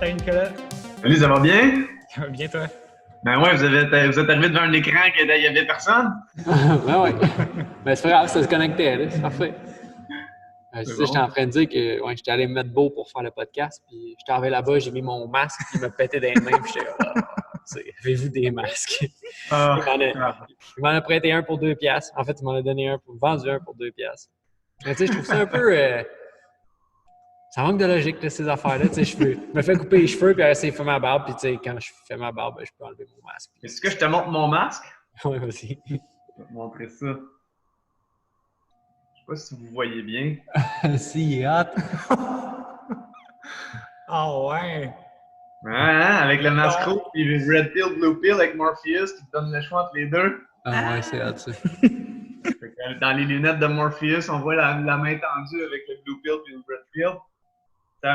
Salut Nicolas. Salut, ça va bien? Ça va bien toi? Ben ouais, vous êtes arrivé devant un écran qu'il y avait personne? Ben oui. Ben c'est pas grave, ça se connectait, là. C'est parfait. C'est C'est ça, bon. j'étais en train de dire que ouais, j'étais allé me mettre beau pour faire le podcast, puis j'étais arrivé là-bas, j'ai mis mon masque, puis il me pétait dans les mains, puis j'étais avez-vous des masques? Ah, Il m'en a prêté un pour 2 piastres. En fait, il m'en a vendu un pour 2 piastres. Mais tu sais, je trouve ça un peu... ça manque de logique, là, ces affaires-là. Tu sais, je me fais couper les cheveux, puis essayer de faire ma barbe, puis tu sais, quand je fais ma barbe, ben, je peux enlever mon masque. est-ce que je te montre mon masque? Ouais, aussi. Je vais te montrer ça. Je sais pas si vous voyez bien. Si, il est hot. Ah ouais! Hein, avec le masque rouge et le Red Pill, Blue Pill avec Morpheus qui te donne le choix entre les deux. Ah ouais, c'est hot, ça. Fait que, dans les lunettes de Morpheus, on voit la main tendue avec le Blue Pill et le Red Pill.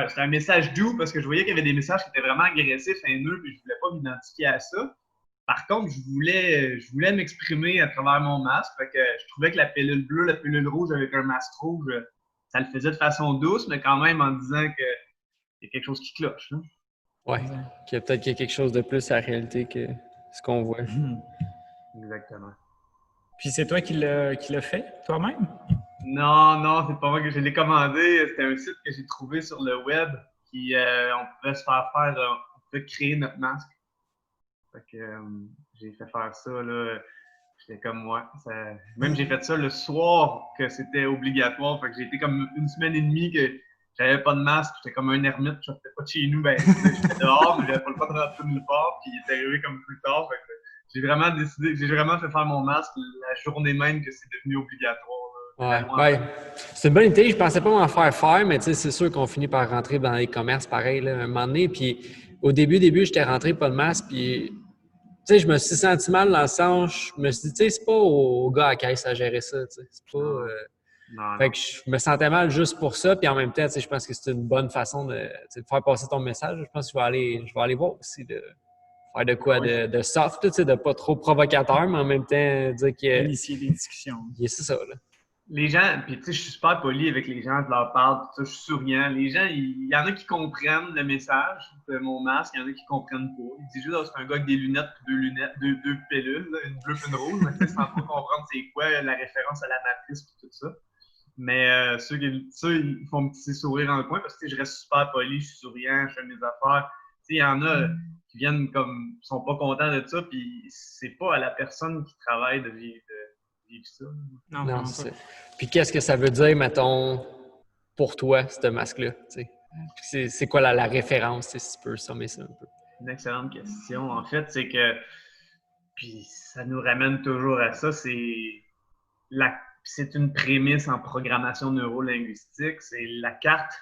C'est un message doux parce que je voyais qu'il y avait des messages qui étaient vraiment agressifs, haineux, puis je voulais pas m'identifier à ça. Par contre, je voulais m'exprimer à travers mon masque. Fait que je trouvais que la pilule bleue, la pilule rouge avec un masque rouge, ça le faisait de façon douce, mais quand même en disant qu'il y a quelque chose qui cloche. Hein? Ouais, peut-être qu'il y a quelque chose de plus à la réalité que ce qu'on voit. Exactement. Puis c'est toi qui l'as fait, toi-même? Non, c'est pas moi que je l'ai commandé. C'était un site que j'ai trouvé sur le web qui on pouvait se faire on pouvait créer notre masque. Fait que j'ai fait faire ça là. J'étais comme moi. Même j'ai fait ça le soir que c'était obligatoire. Fait que j'ai été comme une semaine et demie que j'avais pas de masque. J'étais comme un ermite. Je sortais pas de chez nous. Ben, j'étais dehors, mais j'avais pas le droit de rentrer nulle part. Puis il est arrivé comme plus tard. Fait que j'ai vraiment fait faire mon masque la journée même que c'est devenu obligatoire. Ouais. C'est une bonne idée. Je pensais pas m'en faire, mais c'est sûr qu'on finit par rentrer dans les commerces pareil, là, un moment donné. Puis au début, j'étais rentré pas de masque. Puis je me suis senti mal dans le sens, je me suis dit, c'est pas au gars à la caisse à gérer ça. C'est pas. Fait que je me sentais mal juste pour ça. Puis en même temps, je pense que c'est une bonne façon de faire passer ton message. Je pense que je vais aller voir aussi de faire de quoi de soft, de pas trop provocateur, mais en même temps dire que. Initier des discussions. C'est ça, là. Les gens, puis tu sais, je suis super poli avec les gens, je leur parle, tout ça, je suis souriant. Les gens, il y en a qui comprennent le message de mon masque, il y en a qui comprennent pas. Ils disent juste, c'est un gars avec des lunettes, deux pilules, là, une bleue et une rouge, mais sans trop comprendre c'est quoi la référence à la matrice et tout ça. Mais ceux, ils font un petit sourire en coin parce que je reste super poli, je suis souriant, je fais mes affaires. Tu sais, il y en a qui viennent comme, sont pas contents de ça, puis c'est pas à la personne qui travaille de vivre ça. Non, c'est ça. Puis qu'est-ce que ça veut dire, mettons, pour toi, ce masque-là? C'est quoi la référence, si tu peux sommer ça un peu? Une excellente question. En fait, c'est que, puis ça nous ramène toujours à ça, c'est une prémisse en programmation neurolinguistique. C'est la carte,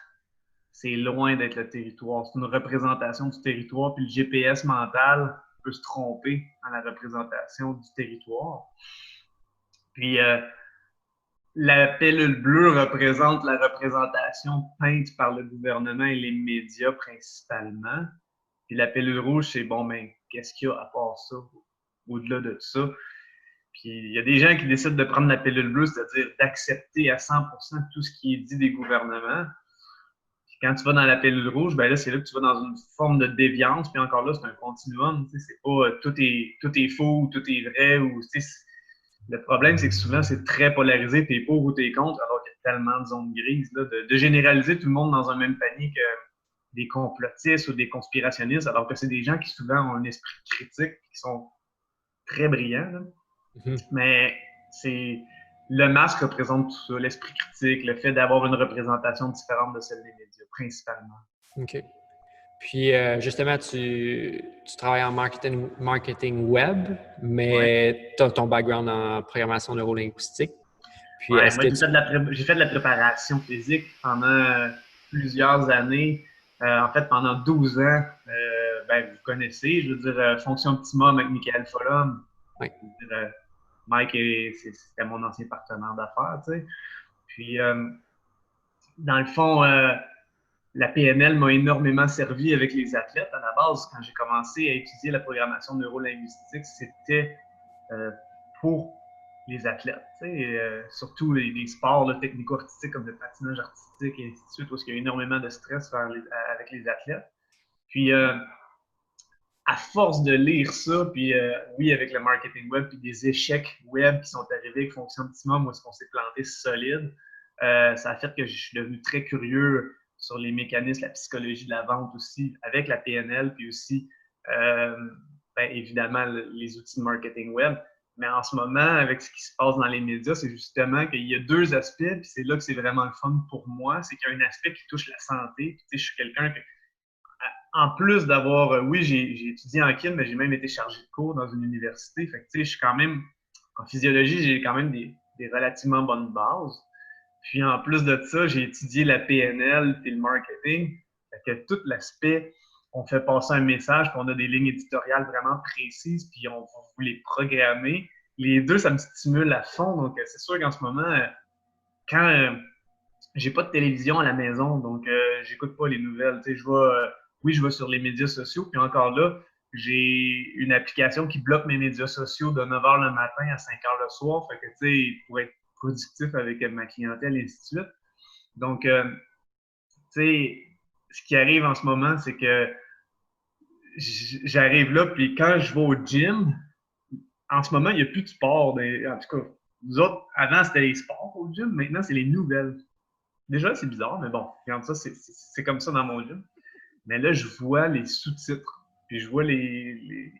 c'est loin d'être le territoire. C'est une représentation du territoire, puis le GPS mental peut se tromper dans la représentation du territoire. Puis la pilule bleue représente la représentation peinte par le gouvernement et les médias principalement. Puis la pilule rouge, c'est bon, mais qu'est-ce qu'il y a à part ça, au-delà de tout ça? Puis il y a des gens qui décident de prendre la pilule bleue, c'est-à-dire d'accepter à 100% tout ce qui est dit des gouvernements. Puis quand tu vas dans la pilule rouge, ben là, c'est là que tu vas dans une forme de déviance. Puis encore là, c'est un continuum. C'est pas tout est faux ou tout est vrai. Le problème, c'est que souvent, c'est très polarisé, t'es pour ou t'es contre, alors qu'il y a tellement de zones grises. Là, de généraliser tout le monde dans un même panier que des complotistes ou des conspirationnistes, alors que c'est des gens qui souvent ont un esprit critique, qui sont très brillants. Là. Mais le masque représente tout ça, l'esprit critique, le fait d'avoir une représentation différente de celle des médias, principalement. OK. Puis, justement, tu travailles en marketing web, mais tu as ton background en programmation neurolinguistique. Puis, moi, j'ai fait de la préparation physique pendant plusieurs années. En fait, pendant 12 ans, vous connaissez, je veux dire, Fonction Optimum avec Michael Follum. Oui. Je veux dire, Mike, c'était mon ancien partenaire d'affaires, tu sais. Puis, dans le fond, la PNL m'a énormément servi avec les athlètes. À la base, quand j'ai commencé à étudier la programmation neurolinguistique, c'était pour les athlètes, surtout les sports technico-artistiques comme le patinage artistique et ainsi de suite, où il y a énormément de stress avec les athlètes. Puis, à force de lire ça, puis oui, avec le marketing web, puis des échecs web qui sont arrivés, qui fonctionnent optimum, où est-ce qu'on s'est planté solide, ça a fait que je suis devenu très curieux sur les mécanismes, la psychologie de la vente aussi, avec la PNL, puis aussi, évidemment, les outils de marketing web. Mais en ce moment, avec ce qui se passe dans les médias, c'est justement qu'il y a deux aspects, puis c'est là que c'est vraiment le fun pour moi, c'est qu'il y a un aspect qui touche la santé. Puis, je suis quelqu'un que, en plus d'avoir, oui, j'ai étudié en kin, mais j'ai même été chargé de cours dans une université. Fait que, je suis quand même, en physiologie, j'ai quand même des relativement bonnes bases. Puis en plus de ça, j'ai étudié la PNL et le marketing. Fait que tout l'aspect, on fait passer un message, puis on a des lignes éditoriales vraiment précises, puis on va vous les programmer. Les deux, ça me stimule à fond. Donc, c'est sûr qu'en ce moment, quand j'ai pas de télévision à la maison, donc j'écoute pas les nouvelles. Tu sais, oui, je vais sur les médias sociaux, puis encore là, j'ai une application qui bloque mes médias sociaux de 9h le matin à 5h le soir. Fait que, tu sais, pour être productif avec ma clientèle et ainsi de suite. Donc, tu sais, ce qui arrive en ce moment, c'est que j'arrive là, puis quand je vais au gym, en ce moment, il n'y a plus de sport. En tout cas, nous autres, avant, c'était les sports au gym, maintenant, c'est les nouvelles. Déjà, c'est bizarre, mais bon, regarde ça, c'est comme ça dans mon gym. Mais là, je vois les sous-titres, puis je vois puis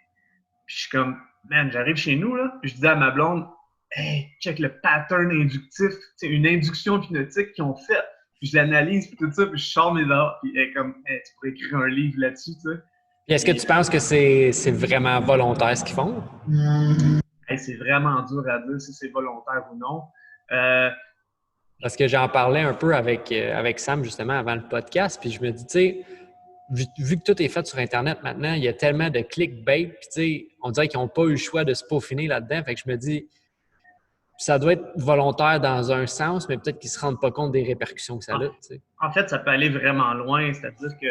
je suis comme, man, j'arrive chez nous, là, puis je dis à ma blonde, hey, check le pattern inductif, c'est une induction hypnotique qu'ils ont faite. Puis je l'analyse, puis tout ça, puis je sors mes dents, puis elle est comme, hey, tu pourrais écrire un livre là-dessus, tu sais. Puis est-ce que tu penses que c'est vraiment volontaire ce qu'ils font? Hey, c'est vraiment dur à dire si c'est volontaire ou non. Parce que j'en parlais un peu avec Sam justement avant le podcast, puis je me dis, tu sais, vu que tout est fait sur Internet maintenant, il y a tellement de clickbait, puis tu sais, on dirait qu'ils n'ont pas eu le choix de se peaufiner là-dedans. Fait que je me dis, ça doit être volontaire dans un sens, mais peut-être qu'ils ne se rendent pas compte des répercussions que ça a. Tu sais. En fait, ça peut aller vraiment loin. C'est-à-dire que,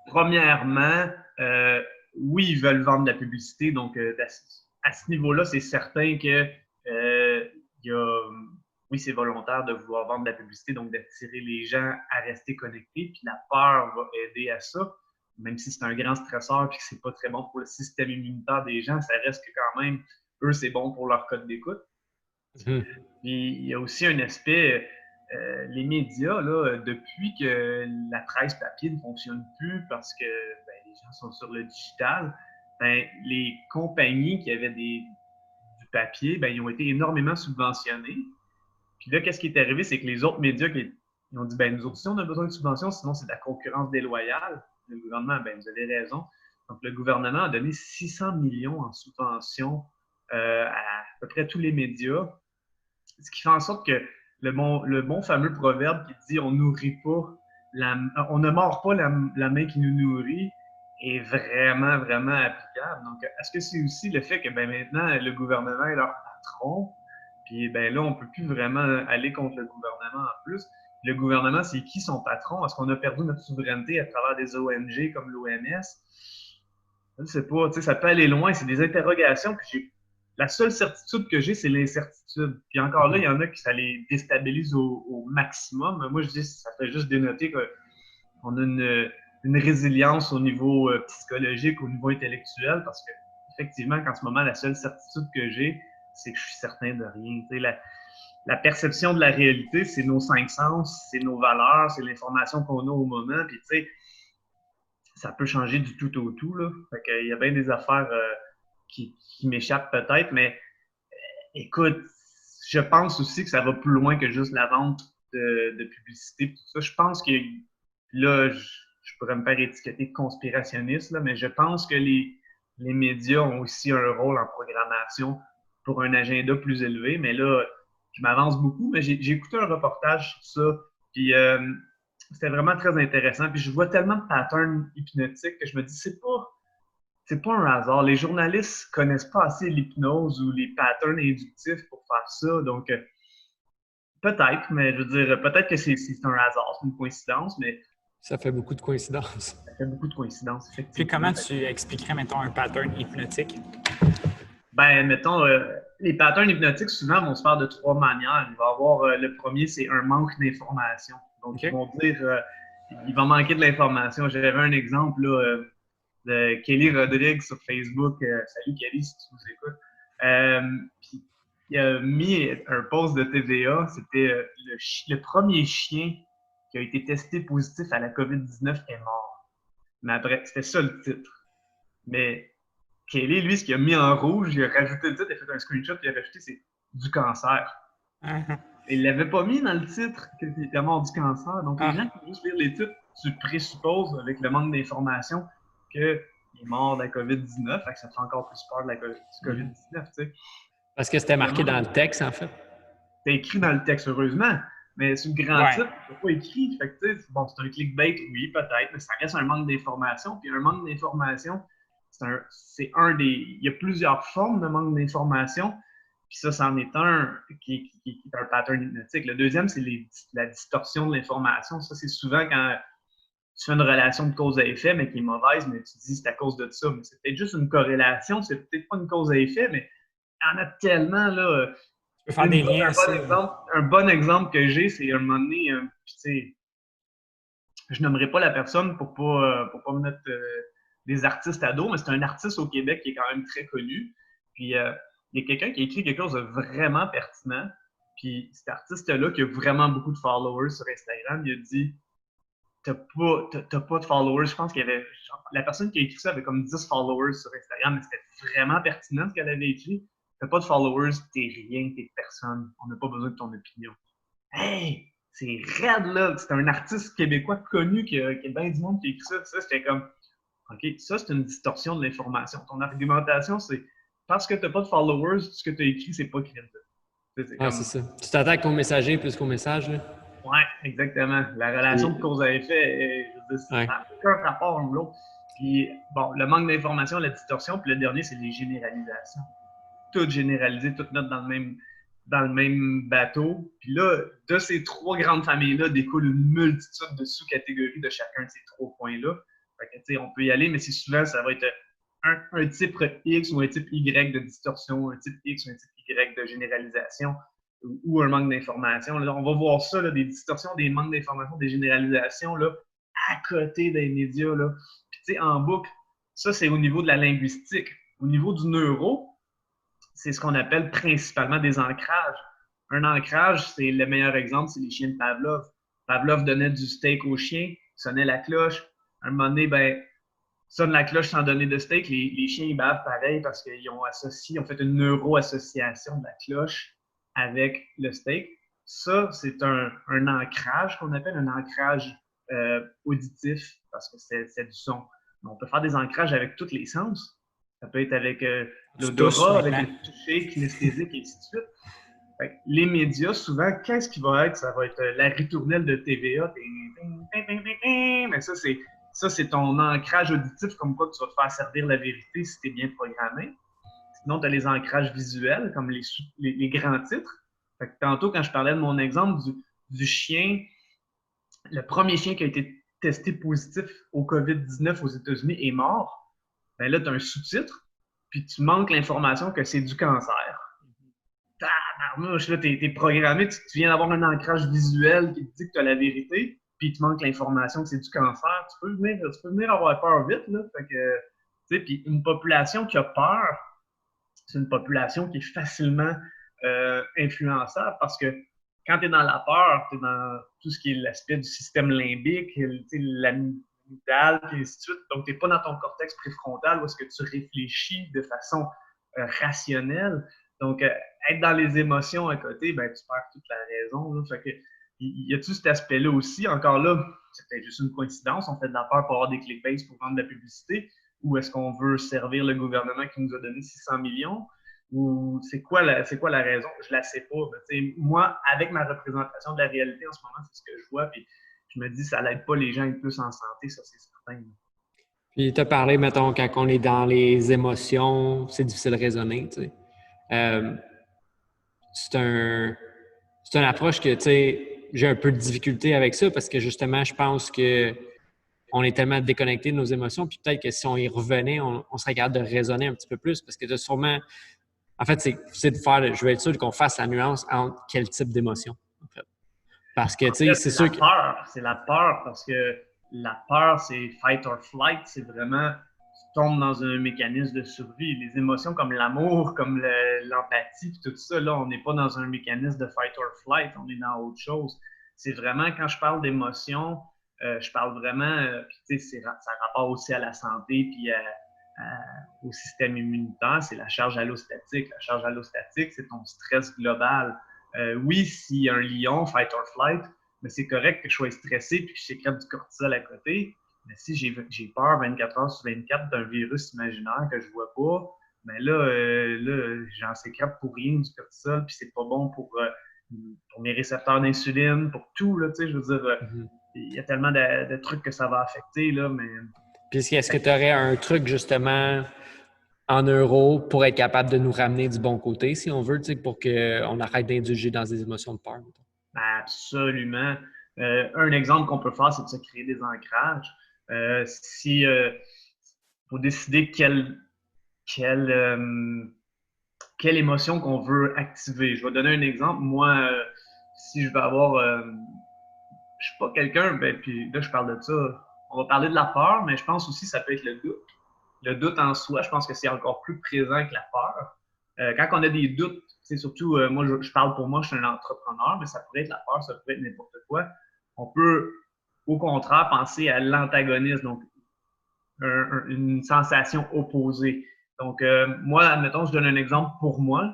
premièrement, oui, ils veulent vendre de la publicité. Donc, à ce niveau-là, c'est certain que oui, c'est volontaire de vouloir vendre de la publicité, donc d'attirer les gens à rester connectés. Puis la peur va aider à ça. Même si c'est un grand stresseur et que c'est pas très bon pour le système immunitaire des gens, ça reste que quand même, eux, c'est bon pour leur code d'écoute. Puis il y a aussi un aspect, les médias, là, depuis que la presse papier ne fonctionne plus parce que les gens sont sur le digital, les compagnies qui avaient du papier, ils ont été énormément subventionnés. Puis là, qu'est-ce qui est arrivé, c'est que les autres médias ils ont dit, nous aussi, on a besoin de subventions, sinon c'est de la concurrence déloyale. Le gouvernement, vous avez raison. Donc, le gouvernement a donné 600 millions en subventions à peu près tous les médias. Ce qui fait en sorte que le bon fameux proverbe qui dit on ne mord pas la main qui nous nourrit est vraiment, vraiment applicable. Donc, est-ce que c'est aussi le fait que maintenant, le gouvernement est leur patron? Puis là, on ne peut plus vraiment aller contre le gouvernement en plus. Le gouvernement, c'est qui son patron? Est-ce qu'on a perdu notre souveraineté à travers des ONG comme l'OMS? Je ne sais pas. Ça peut aller loin. C'est des interrogations. Puis la seule certitude que j'ai, c'est l'incertitude. Puis encore là, il y en a qui ça les déstabilise au maximum. Moi, je dis ça fait juste dénoter qu'on a une résilience au niveau psychologique, au niveau intellectuel, parce que effectivement, qu'en ce moment, la seule certitude que j'ai, c'est que je suis certain de rien. La perception de la réalité, c'est nos 5 sens, c'est nos valeurs, c'est l'information qu'on a au moment. Puis, tu sais, ça peut changer du tout au tout, là. Fait qu'il y a bien des affaires qui m'échappent peut-être, mais écoute, je pense aussi que ça va plus loin que juste la vente de publicité. Tout ça. Je pense que là, je pourrais me faire étiqueter de conspirationniste, là, mais je pense que les médias ont aussi un rôle en programmation pour un agenda plus élevé. Mais là, je m'avance beaucoup, mais j'ai écouté un reportage sur ça, puis c'était vraiment très intéressant. Puis je vois tellement de patterns hypnotiques que je me dis, c'est pas un hasard. Les journalistes connaissent pas assez l'hypnose ou les patterns inductifs pour faire ça. Donc, peut-être, mais je veux dire, peut-être que c'est un hasard, c'est une coïncidence, mais... Ça fait beaucoup de coïncidences. Ça fait beaucoup de coïncidences, effectivement. Puis comment tu expliquerais, mettons, un pattern hypnotique? Mettons, les patterns hypnotiques, souvent, vont se faire de 3 manières. Il va y avoir, le premier, c'est un manque d'information. Donc, ils vont dire, Il va manquer de l'information. J'avais un exemple là, de Kelly Rodrigues sur Facebook. Salut Kelly, si tu nous écoutes. Puis, il a mis un post de TVA. C'était le premier chien qui a été testé positif à la COVID-19 est mort. Mais après, c'était ça le titre. Mais Kelly, lui, ce qu'il a mis en rouge, il a rajouté le titre, il a fait un screenshot, il a rajouté c'est du cancer. Il ne l'avait pas mis dans le titre qu'il était mort du cancer. Donc, les gens qui juste lire les titres, tu présupposes, avec le manque d'informations, qu'il est mort de la COVID-19, fait que ça te fait encore plus peur de la COVID-19. Tu sais. Parce que c'était marqué dans le texte, en fait. C'était écrit dans le texte, heureusement, mais sur le grand titre, c'est pas écrit. Fait que, bon, c'est un clickbait, oui, peut-être, mais ça reste un manque d'information. Puis un manque d'information, c'est un des. Il y a plusieurs formes de manque d'information. Puis ça, c'en est un qui est un pattern hypnotique. Le deuxième, c'est la distorsion de l'information. Ça, c'est souvent quand tu fais une relation de cause à effet, mais qui est mauvaise, mais tu dis c'est à cause de ça. Mais c'est peut-être juste une corrélation, c'est peut-être pas une cause à effet, mais il y en a tellement, là. Tu peux faire des liens un bon exemple que j'ai, c'est un moment donné, tu sais, je nommerai pas la personne pour pas me mettre des artistes à dos, mais c'est un artiste au Québec qui est quand même très connu. Puis, il y a quelqu'un qui a écrit quelque chose de vraiment pertinent. Puis, cet artiste-là, qui a vraiment beaucoup de followers sur Instagram, il a dit t'as pas de followers. Je pense qu'il y avait. La personne qui a écrit ça avait comme 10 followers sur Instagram, mais c'était vraiment pertinent ce qu'elle avait écrit. T'as pas de followers, t'es rien, t'es personne. On n'a pas besoin de ton opinion. Hey! C'est raide, là! C'est un artiste québécois connu qui a bien du monde qui a écrit ça. Ça, c'était comme. OK, ça, c'est une distorsion de l'information. Ton argumentation, c'est parce que t'as pas de followers, ce que t'as écrit, c'est pas crédible. C'est ça. Tu t'attaques au messager plus qu'au message, là? Oui, exactement. La relation de cause à effet, ça n'a aucun rapport l'un ou l'autre. Puis, bon, le manque d'information, la distorsion, puis le dernier, c'est les généralisations. Tout généraliser, tout mettre dans le même bateau. Puis là, de ces trois grandes familles-là découle une multitude de sous-catégories de chacun de ces trois points-là. Fait que, tu sais, on peut y aller, mais c'est souvent, ça va être un type X ou un type Y de distorsion, un type X ou un type Y de généralisation ou un manque d'information. On va voir ça, là, des distorsions, des manques d'information, des généralisations là, à côté des médias. Là. Puis, tu sais, en boucle, ça, c'est au niveau de la linguistique. Au niveau du neuro, c'est ce qu'on appelle principalement des ancrages. Un ancrage, c'est le meilleur exemple, c'est les chiens de Pavlov. Pavlov donnait du steak aux chiens, sonnait la cloche. À un moment donné, ben, sonne la cloche sans donner de steak. Les chiens, ils bavent pareil parce qu'ils ont fait une neuroassociation de la cloche avec le steak. Ça, c'est un ancrage qu'on appelle un ancrage auditif parce que c'est du son. Mais on peut faire des ancrages avec tous les sens. Ça peut être avec l'odorat, avec le toucher, kinesthésique et ainsi de suite. Fait que les médias, souvent, qu'est-ce qui va être? Ça va être la ritournelle de TVA. Mais ça, c'est ton ancrage auditif, comme quoi tu vas te faire servir la vérité si tu es bien programmé. Sinon, tu as les ancrages visuels, comme les grands titres. Fait que tantôt, quand je parlais de mon exemple du chien, le premier chien qui a été testé positif au COVID-19 aux États-Unis est mort. Ben là, tu as un sous-titre, puis tu manques l'information que c'est du cancer. Tabarnouche, là, t'es programmé, tu viens d'avoir un ancrage visuel qui te dit que tu as la vérité, puis tu manques l'information que c'est du cancer. Tu peux venir avoir peur vite, là. Fait que, tu sais, puis une population qui a peur, c'est une population qui est facilement influençable parce que quand tu es dans la peur, tu es dans tout ce qui est l'aspect du système limbique, l'amygdale, et ainsi de suite. Donc, tu n'es pas dans ton cortex préfrontal où est-ce que tu réfléchis de façon rationnelle. Donc, être dans les émotions à côté, ben, tu perds toute la raison. Là. Fait que, il y a tout cet aspect-là aussi. Encore là, c'est peut-être juste une coïncidence. On fait de la peur pour avoir des clickbaits pour vendre de la publicité. Ou est-ce qu'on veut servir le gouvernement qui nous a donné 600 millions? Ou c'est quoi la raison? Je la sais pas. Mais, moi, avec ma représentation de la réalité en ce moment, c'est ce que je vois. Puis je me dis, ça n'aide pas les gens à être plus en santé, ça, c'est certain. Puis tu as parlé, mettons, quand on est dans les émotions, c'est difficile de raisonner, tu sais. C'est une approche que, tu sais, j'ai un peu de difficulté avec ça parce que justement, je pense que on est tellement déconnecté de nos émotions, puis peut-être que si on y revenait, on serait capable de raisonner un petit peu plus parce que tu as sûrement... En fait, c'est de faire... Je veux être sûr qu'on fasse la nuance entre quel type d'émotion, en fait. Parce que, En tu sais, fait, c'est sûr que... c'est la peur parce que la peur, c'est fight or flight, c'est vraiment, tu tombes dans un mécanisme de survie. Les émotions comme l'amour, comme l'empathie, puis tout ça, là, on n'est pas dans un mécanisme de fight or flight, on est dans autre chose. C'est vraiment, quand je parle d'émotions, je parle vraiment, puis tu sais, ça rapporte aussi à la santé, puis au système immunitaire, c'est la charge allostatique. La charge allostatique, c'est ton stress global. Oui, s'il y a un lion, fight or flight, mais c'est correct que je sois stressé puis que je sécrète du cortisol à côté. Mais si j'ai peur 24 heures sur 24 d'un virus imaginaire que je vois pas, ben là j'en sécrète pour rien du cortisol, puis c'est pas bon pour mes récepteurs d'insuline, pour tout, là, tu sais, je veux dire, il y a tellement de trucs que ça va affecter, là, mais... Puis est-ce que tu aurais un truc, justement, en euros pour être capable de nous ramener du bon côté, si on veut, tu sais, pour qu'on arrête d'indulger dans des émotions de peur? Absolument. Un exemple qu'on peut faire, c'est de se créer des ancrages. Si faut décider quelle émotion qu'on veut activer. Je vais donner un exemple. Moi, si je veux avoir, je suis pas quelqu'un, ben puis là je parle de ça. On va parler de la peur, mais je pense aussi que ça peut être le doute. Le doute en soi, je pense que c'est encore plus présent que la peur. Quand on a des doutes, c'est surtout, moi je parle pour moi, je suis un entrepreneur, mais ça pourrait être la peur, ça pourrait être n'importe quoi. On peut au contraire penser à l'antagonisme, donc une sensation opposée. Donc moi, admettons, je donne un exemple pour moi,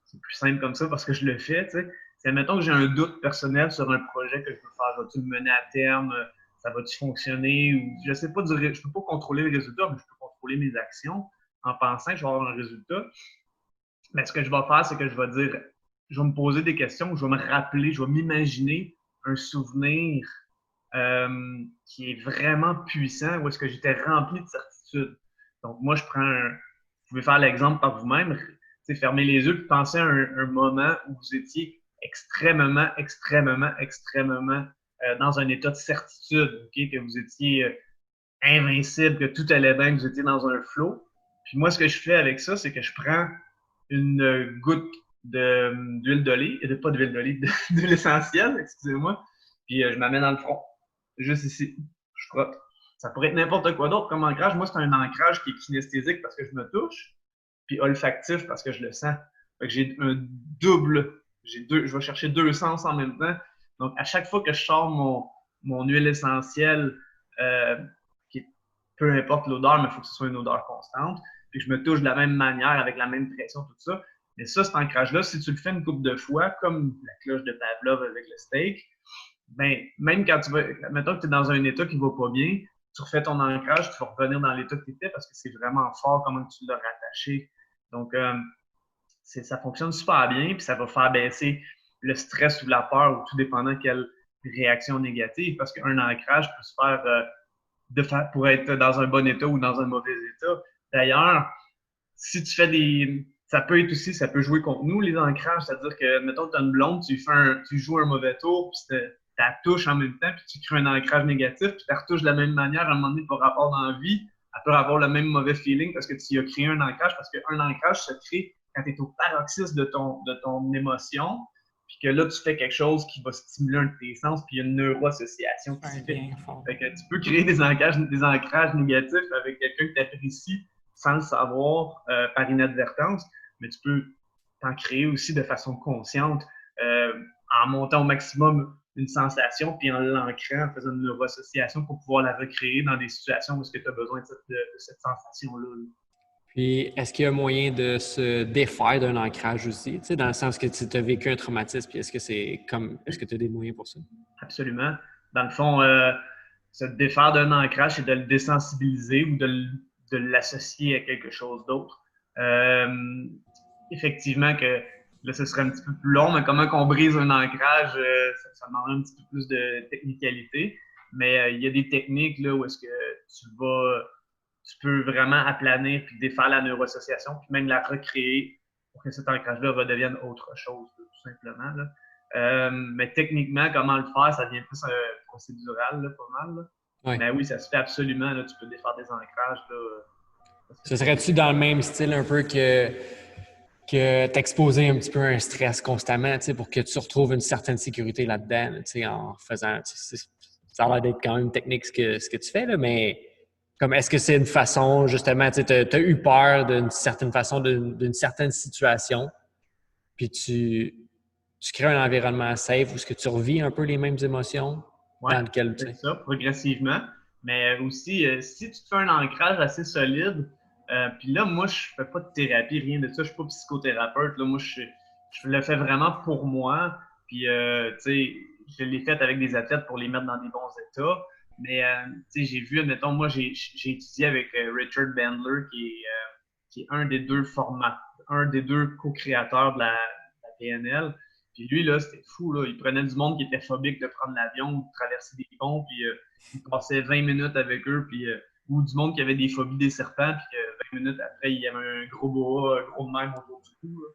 c'est plus simple comme ça parce que je le fais, tu sais. C'est admettons que j'ai un doute personnel sur un projet que je veux faire, vas-tu me mener à terme, ça va-tu fonctionner, ou je sais pas, je peux pas contrôler le résultat, mais je peux contrôler mes actions en pensant que je vais avoir un résultat. Mais ce que je vais faire, c'est que je vais dire, je vais me poser des questions, je vais me rappeler, je vais m'imaginer un souvenir qui est vraiment puissant, où est-ce que j'étais rempli de certitude. Donc, moi, vous pouvez faire l'exemple par vous-même, fermer les yeux et penser à un moment où vous étiez extrêmement, extrêmement, extrêmement dans un état de certitude, okay? Que vous étiez invincible, que tout allait bien, que vous étiez dans un flow. Puis moi, ce que je fais avec ça, c'est que je prends une goutte d'huile d'olive, pas d'huile d'olive, d'huile essentielle, excusez-moi, puis je m'amène dans le front, juste ici, je frotte. Ça pourrait être n'importe quoi d'autre comme ancrage. Moi, c'est un ancrage qui est kinesthésique parce que je me touche, puis olfactif parce que je le sens. Fait que j'ai un double, je vais chercher deux sens en même temps. Donc, à chaque fois que je sors mon huile essentielle, peu importe l'odeur, mais il faut que ce soit une odeur constante, puis que je me touche de la même manière, avec la même pression, tout ça. Mais ça, cet ancrage-là, si tu le fais une couple de fois, comme la cloche de Pavlov avec le steak, ben, même quand tu vas, mettons que tu es dans un état qui ne va pas bien, tu refais ton ancrage, tu vas revenir dans l'état que tu étais parce que c'est vraiment fort comment tu l'as rattaché. Donc, ça fonctionne super bien, puis ça va faire baisser le stress ou la peur, ou tout dépendant quelle réaction négative, parce qu'un ancrage peut se faire pour être dans un bon état ou dans un mauvais état. D'ailleurs, si tu fais ça peut être aussi, ça peut jouer contre nous, les ancrages, c'est-à-dire que, mettons, tu as une blonde, tu joues un mauvais tour, puis tu la touches en même temps, puis tu crées un ancrage négatif, puis tu la retouches de la même manière à un moment donné par rapport dans la vie, elle peut avoir le même mauvais feeling parce que tu y as créé un ancrage, parce qu'un ancrage se crée quand tu es au paroxysme de ton émotion, puis que là, tu fais quelque chose qui va stimuler un de tes sens, puis il y a une neuroassociation qui se fait. Fait que tu peux créer des ancrages négatifs avec quelqu'un que tu apprécies sans le savoir par inadvertance, mais tu peux t'en créer aussi de façon consciente en montant au maximum une sensation, puis en l'ancrant, en faisant une neuroassociation pour pouvoir la recréer dans des situations où tu as besoin de cette sensation-là. Puis, est-ce qu'il y a un moyen de se défaire d'un ancrage aussi? Tu sais, dans le sens que tu as vécu un traumatisme, puis est-ce que tu as des moyens pour ça? Absolument. Dans le fond, se défaire d'un ancrage, c'est de le désensibiliser ou de l'associer à quelque chose d'autre. Effectivement, que là, ce serait un petit peu plus long, mais comment qu'on brise un ancrage, ça demanderait un petit peu plus de technicalité. Mais il y a des techniques là, où est-ce que tu peux vraiment aplanir puis défaire la neuroassociation, puis même la recréer pour que cet ancrage-là redevienne autre chose, tout simplement. Là. Mais techniquement, comment le faire, ça devient plus procédural, là, pas mal. Là. Oui. Mais oui, ça se fait absolument. Là, tu peux défaire des ancrages. Là, Ce serait-tu dans le même style un peu que que t'exposais un petit peu à un stress constamment, tu sais, pour que tu retrouves une certaine sécurité là-dedans, tu sais, en faisant... Ça a l'air d'être quand même technique ce que tu fais, là, mais comme est-ce que c'est une façon, justement, tu sais, t'as eu peur d'une certaine façon, d'une certaine situation, puis tu crées un environnement safe où est-ce que tu revis un peu les mêmes émotions Ouais, dans lequel, tu c'est sais. ça, progressivement. Mais aussi, si tu te fais un ancrage assez solide, puis là, moi, je fais pas de thérapie, rien de ça, je suis pas psychothérapeute. Là, moi, je le fais vraiment pour moi. Puis, tu sais, je l'ai fait avec des athlètes pour les mettre dans des bons états. Mais, tu sais, j'ai vu, admettons, moi, j'ai étudié avec Richard Bandler, qui est un des deux co-créateurs de la PNL. Puis lui, là, c'était fou, là. Il prenait du monde qui était phobique de prendre l'avion ou de traverser des ponts, puis il passait 20 minutes avec eux, puis ou du monde qui avait des phobies des serpents, puis que 20 minutes après, il y avait un gros boa, un gros de même autour du cou, là.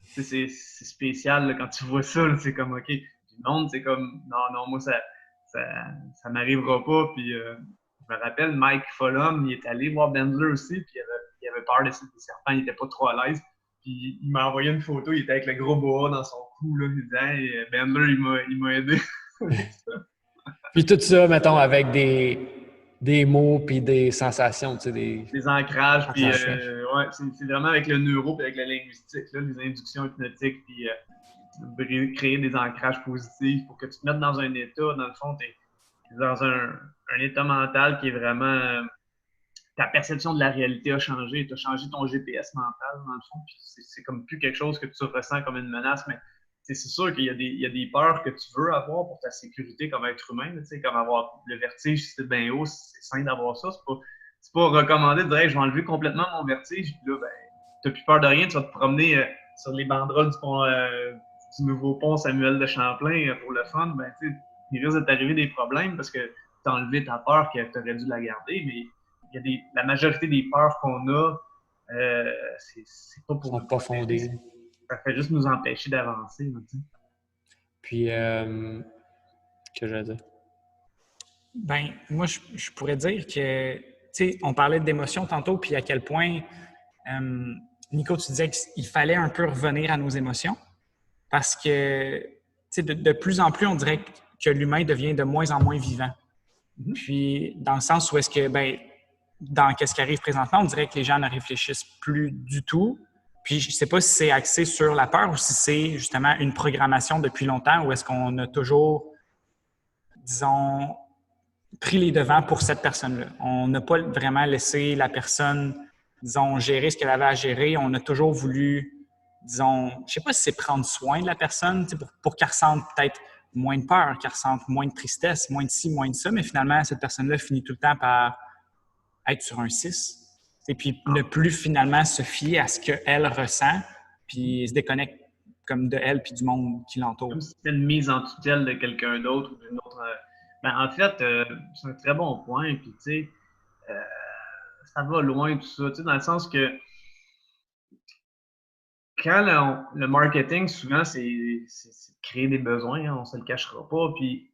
C'est spécial, là, quand tu vois ça, là, c'est comme, OK. Puis le monde, c'est comme, non, non, moi, ça, ça m'arrivera pas. Puis je me rappelle, Mike Follum, il est allé voir Bendler aussi, puis il avait peur des serpents, il était pas trop à l'aise. Puis il m'a envoyé une photo, il était avec le gros boa dans son cou, là, il disait, hey, Bendler, il m'a aidé. Puis tout ça, mettons, avec des mots puis des sensations, tu sais, Les ancrages, puis ancrages. ouais, c'est vraiment avec le neuro puis avec la linguistique, là, les inductions hypnotiques, puis créer des ancrages positifs pour que tu te mettes dans un état, dans le fond, tu es dans un état mental qui est vraiment ta perception de la réalité a changé, tu as changé ton GPS mental, dans le fond, puis c'est comme plus quelque chose que tu ressens comme une menace, mais c'est sûr qu'il y a des peurs que tu veux avoir pour ta sécurité comme être humain, comme avoir le vertige, si c'est bien haut, c'est sain d'avoir ça, c'est pas recommandé de dire hey, je vais enlever complètement mon vertige, puis là, ben, t'as plus peur de rien, tu vas te promener sur les banderoles du nouveau pont Samuel de Champlain pour le fun, ben, tu sais, il risque de t'arriver des problèmes parce que tu as enlevé ta peur que tu aurais dû la garder, mais la majorité des peurs qu'on a, c'est pas Ils pour sont nous pas protéger, fondés. ça fait juste nous empêcher d'avancer. Puis, que je veux dire? Ben, moi, je pourrais dire que, tu sais, on parlait d'émotions tantôt, puis à quel point, Nico, tu disais qu'il fallait un peu revenir à nos émotions parce que, tu sais, de plus en plus, on dirait que l'humain devient de moins en moins vivant. Puis, dans le sens où est-ce que, ben, dans qu'est-ce qui arrive présentement, on dirait que les gens ne réfléchissent plus du tout. Puis, je ne sais pas si c'est axé sur la peur ou si c'est justement une programmation depuis longtemps ou est-ce qu'on a toujours, disons, pris les devants pour cette personne-là. On n'a pas vraiment laissé la personne, disons, gérer ce qu'elle avait à gérer. On a toujours voulu, disons, je ne sais pas si c'est prendre soin de la personne pour qu'elle ressente peut-être moins de peur, qu'elle ressente moins de tristesse, moins de ci, moins de ça, mais finalement, cette personne-là finit tout le temps par être sur un 6. Et puis ne plus finalement se fier à ce qu'elle ressent, puis se déconnecte comme de elle puis du monde qui l'entoure. Comme si c'était une mise en tutelle de quelqu'un d'autre ou d'une autre. Ben, en fait, c'est un très bon point. Puis, tu sais, euh, ça va loin tout ça. Tu sais, dans le sens que quand le marketing, souvent, c'est de créer des besoins, hein, on ne se le cachera pas. Puis,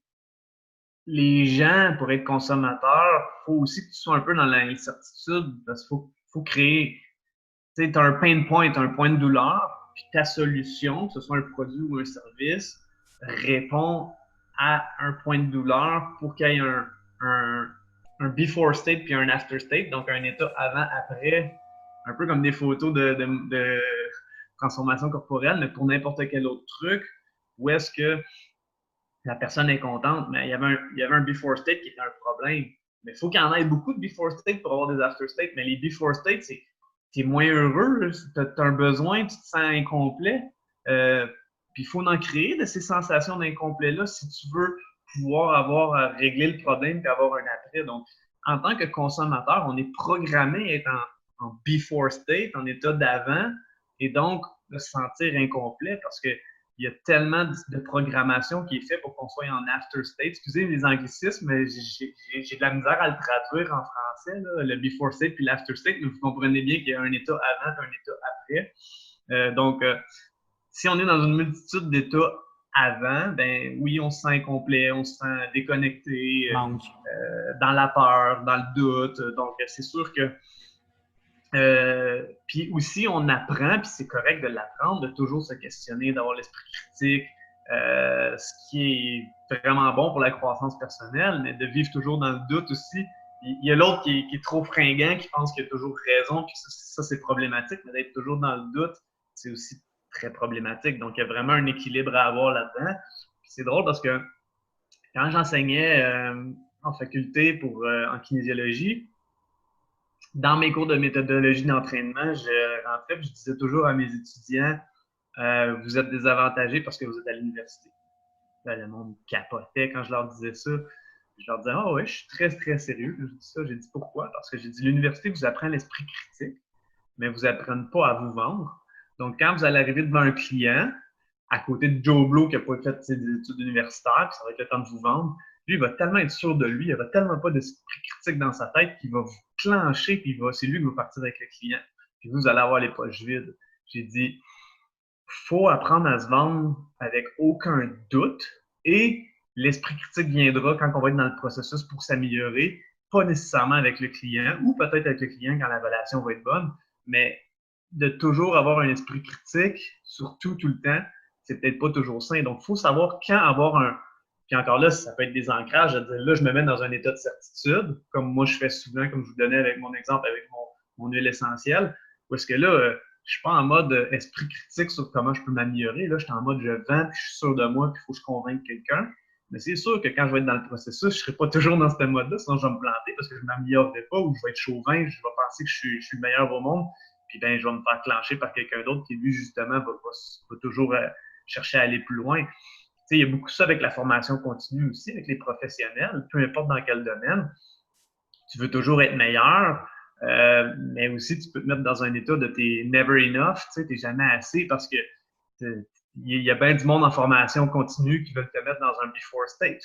les gens, pour être consommateurs, il faut aussi que tu sois un peu dans l'incertitude parce qu'il faut créer. Tu sais, tu as un pain point, un point de douleur, puis ta solution, que ce soit un produit ou un service, répond à un point de douleur pour qu'il y ait un before state puis un after state, donc un état avant-après, un peu comme des photos de transformation corporelle, mais pour n'importe quel autre truc, où est-ce que la personne est contente, mais il y avait un before state qui était un problème. Mais il faut qu'il y en ait beaucoup de before state pour avoir des after state. Mais les before state, c'est tu es moins heureux, tu as un besoin, tu te sens incomplet. Puis il faut en créer de ces sensations d'incomplet-là si tu veux pouvoir avoir à régler le problème et avoir un après. Donc, en tant que consommateur, on est programmé à être en before state, en état d'avant, et donc de se sentir incomplet parce que il y a tellement de programmation qui est fait pour qu'on soit en after state. Excusez les anglicismes, mais j'ai de la misère à le traduire en français, là, le before state puis l'after state, mais vous comprenez bien qu'il y a un état avant et un état après. Donc, si on est dans une multitude d'états avant, ben oui, on se sent incomplet, on se sent déconnecté, Manque. dans la peur, dans le doute. Donc, c'est sûr que Puis aussi, on apprend, puis c'est correct de l'apprendre, de toujours se questionner, d'avoir l'esprit critique, ce qui est vraiment bon pour la croissance personnelle, mais de vivre toujours dans le doute aussi. Il y a l'autre qui est trop fringant, qui pense qu'il a toujours raison, puis ça c'est problématique, mais d'être toujours dans le doute, c'est aussi très problématique. Donc, il y a vraiment un équilibre à avoir là-dedans. Puis c'est drôle parce que quand j'enseignais en faculté en kinésiologie, dans mes cours de méthodologie d'entraînement, je rentrais et je disais toujours à mes étudiants, vous êtes désavantagés parce que vous êtes à l'université. Là, le monde capotait quand je leur disais ça. Je leur disais, ah ouais, je suis très, très sérieux. Je dis ça, j'ai dit pourquoi? Parce que j'ai dit, l'université vous apprend l'esprit critique, mais vous apprend pas à vous vendre. Donc, quand vous allez arriver devant un client, à côté de Joe Blow qui n'a pas fait des études universitaires, puis ça va être le temps de vous vendre, lui, il va tellement être sûr de lui, il n'aura tellement pas d'esprit critique dans sa tête qu'il va vous clencher, puis c'est lui qui va partir avec le client. Puis vous allez avoir les poches vides. J'ai dit, faut apprendre à se vendre avec aucun doute et l'esprit critique viendra quand on va être dans le processus pour s'améliorer, pas nécessairement avec le client ou peut-être avec le client quand la relation va être bonne, mais de toujours avoir un esprit critique, surtout tout le temps, c'est peut-être pas toujours sain. Donc, il faut savoir quand avoir un. Puis encore là, ça peut être des ancrages. Là, je me mets dans un état de certitude, comme moi je fais souvent, comme je vous donnais avec mon exemple avec mon huile essentielle, où est-ce que là, je suis pas en mode esprit critique sur comment je peux m'améliorer. Là, je suis en mode je vends, puis je suis sûr de moi, puis il faut que je convainque quelqu'un. Mais c'est sûr que quand je vais être dans le processus, je ne serai pas toujours dans ce mode-là, sinon je vais me planter parce que je ne m'améliorerai pas ou je vais être chauvin, je vais penser que je suis le meilleur au monde, puis ben, je vais me faire clencher par quelqu'un d'autre qui, lui, justement, va toujours chercher à aller plus loin. Il y a beaucoup ça avec la formation continue aussi, avec les professionnels, peu importe dans quel domaine. Tu veux toujours être meilleur, mais aussi tu peux te mettre dans un état de t'es never enough, tu n'es jamais assez parce que il y a bien du monde en formation continue qui veulent te mettre dans un before state,